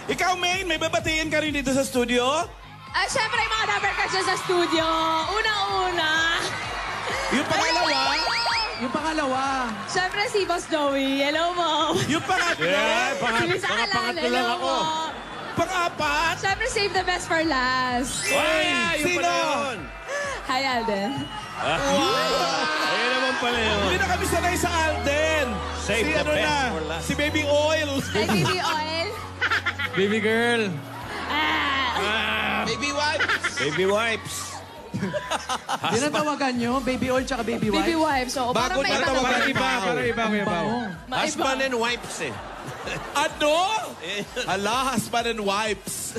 Ikaw, Maine, may babatiin ka rin dito sa studio? Siyempre, yung mga Dabarkans dyan sa studio. Una-una. Yung pangalawa? Yung pangalawa. Siyempre, si Boss Joey. Hello mo. Yung pangatlo? Yeah, Si Miss Alan. pangatlo lang Hello ako. mo. Pang-apat? Siyempre, save the best for last. Ay, yun Sino? pala yun. Hi, Alden. Ayun naman pala yun. Hindi na kami sanay sa Alden. Save si the ano best na, for last. si Baby Oil. Hi, baby oil. Baby girl. Baby wipes. Baby wipes. Tinatawagan nyo, baby oil tsaka baby Baby wipe. wipes. So, parang Bago may na iba tawagan naman. ni Pao. Para iba, Kuya Pao. Husband and wipes eh. Ano? Hala, husband and wipes.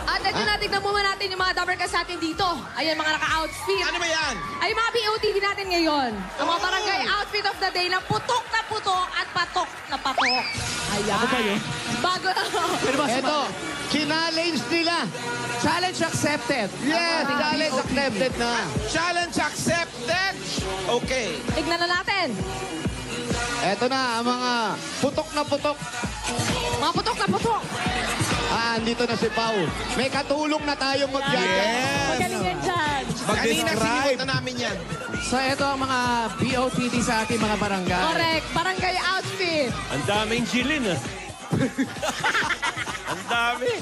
At ito na, tignan muna natin yung mga Dabarkans natin dito. Ayan, mga naka-outfit. Ano ba yan? Ay, mga BOTD natin ngayon. Ang mga barangay outfit of the day na putok at patok na patok. Ayan. Ako ba yun? Bago na. Eto, challenge nila. Challenge accepted. Yes, challenge accepted na. Challenge accepted. Okay. Tignan na natin. Eto na, ang mga putok na putok. Mga putok na putok. Andito na si Pao. May katulong na tayong mag-judge. Magaling yan dyan. Kanina Mag-describe. sinimot na namin yan. So ito ang mga BOTD sa ating mga barangay. Correct. Barangay outfit. Ang daming jilin ah. Ang dami.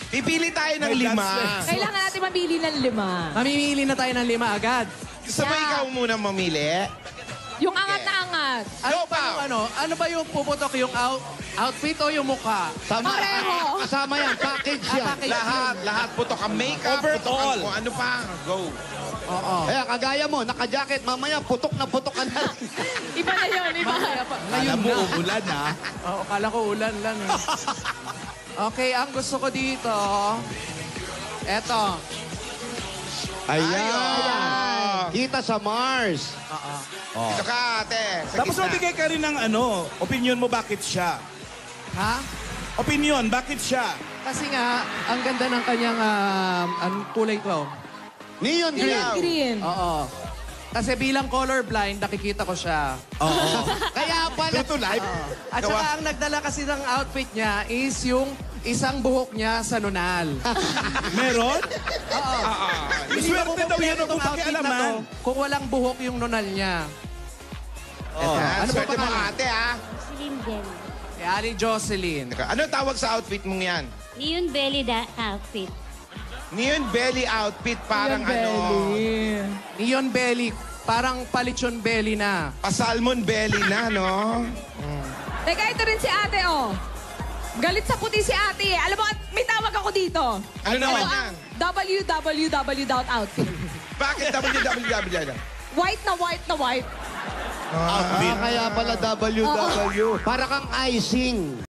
Pipili tayo ng 5. Kailangan natin mamili ng 5. Mamimili na tayo ng 5 agad. Gusto mo ikaw muna mamili? Yung angat na angat. Go, Pao. Ano ba yung puputok? Yung outfit o yung mukha? Pareho. Kasama yan, package yan. package. Lahat putok ang makeup, putok ang kung ano pa. Go. Oo. Kaya kagaya mo, naka-jacket, mamaya putok na putok ka na. Iba na yun, iba. Ngayon Alam mo, na. umulan ha. Oo, kala ko ulan lang eh. Okay, ang gusto ko dito, eto. Ayan. Kita sa Mars. Ito ka, ate. Sa Tapos gitna. magbigay ka rin ng ano, opinion mo bakit siya. Ha? Opinion, bakit siya? Kasi nga, ang ganda ng kanyang anong kulay ko. Neon green. Green. Oo. Kasi bilang colorblind, nakikita ko siya. Oo. Kaya pala. True to life. At saka ang nagdala kasi ng outfit niya is yung isang buhok niya sa nunal. Meron? Oo. Swerte daw yan Itong kung outfit na pakialaman. to, kung walang buhok yung nunal niya. Ano ba swerte mo, pangalan? ate, ha? Slim Belly. Kay Ali Jocelyn. Teka, ano tawag sa outfit mong yan? Neon Belly outfit. Neon belly outfit, parang Neon belly. Parang palichon belly na. pa-salmon belly na, no? Teka, ito rin si ate, oh. Galit sa puti si ate. Alam mo, may tawag ako dito. Ano naman Ito yan? ang www.outfit. Bakit www? White na white na white. Kaya pala WW. Para kang icing.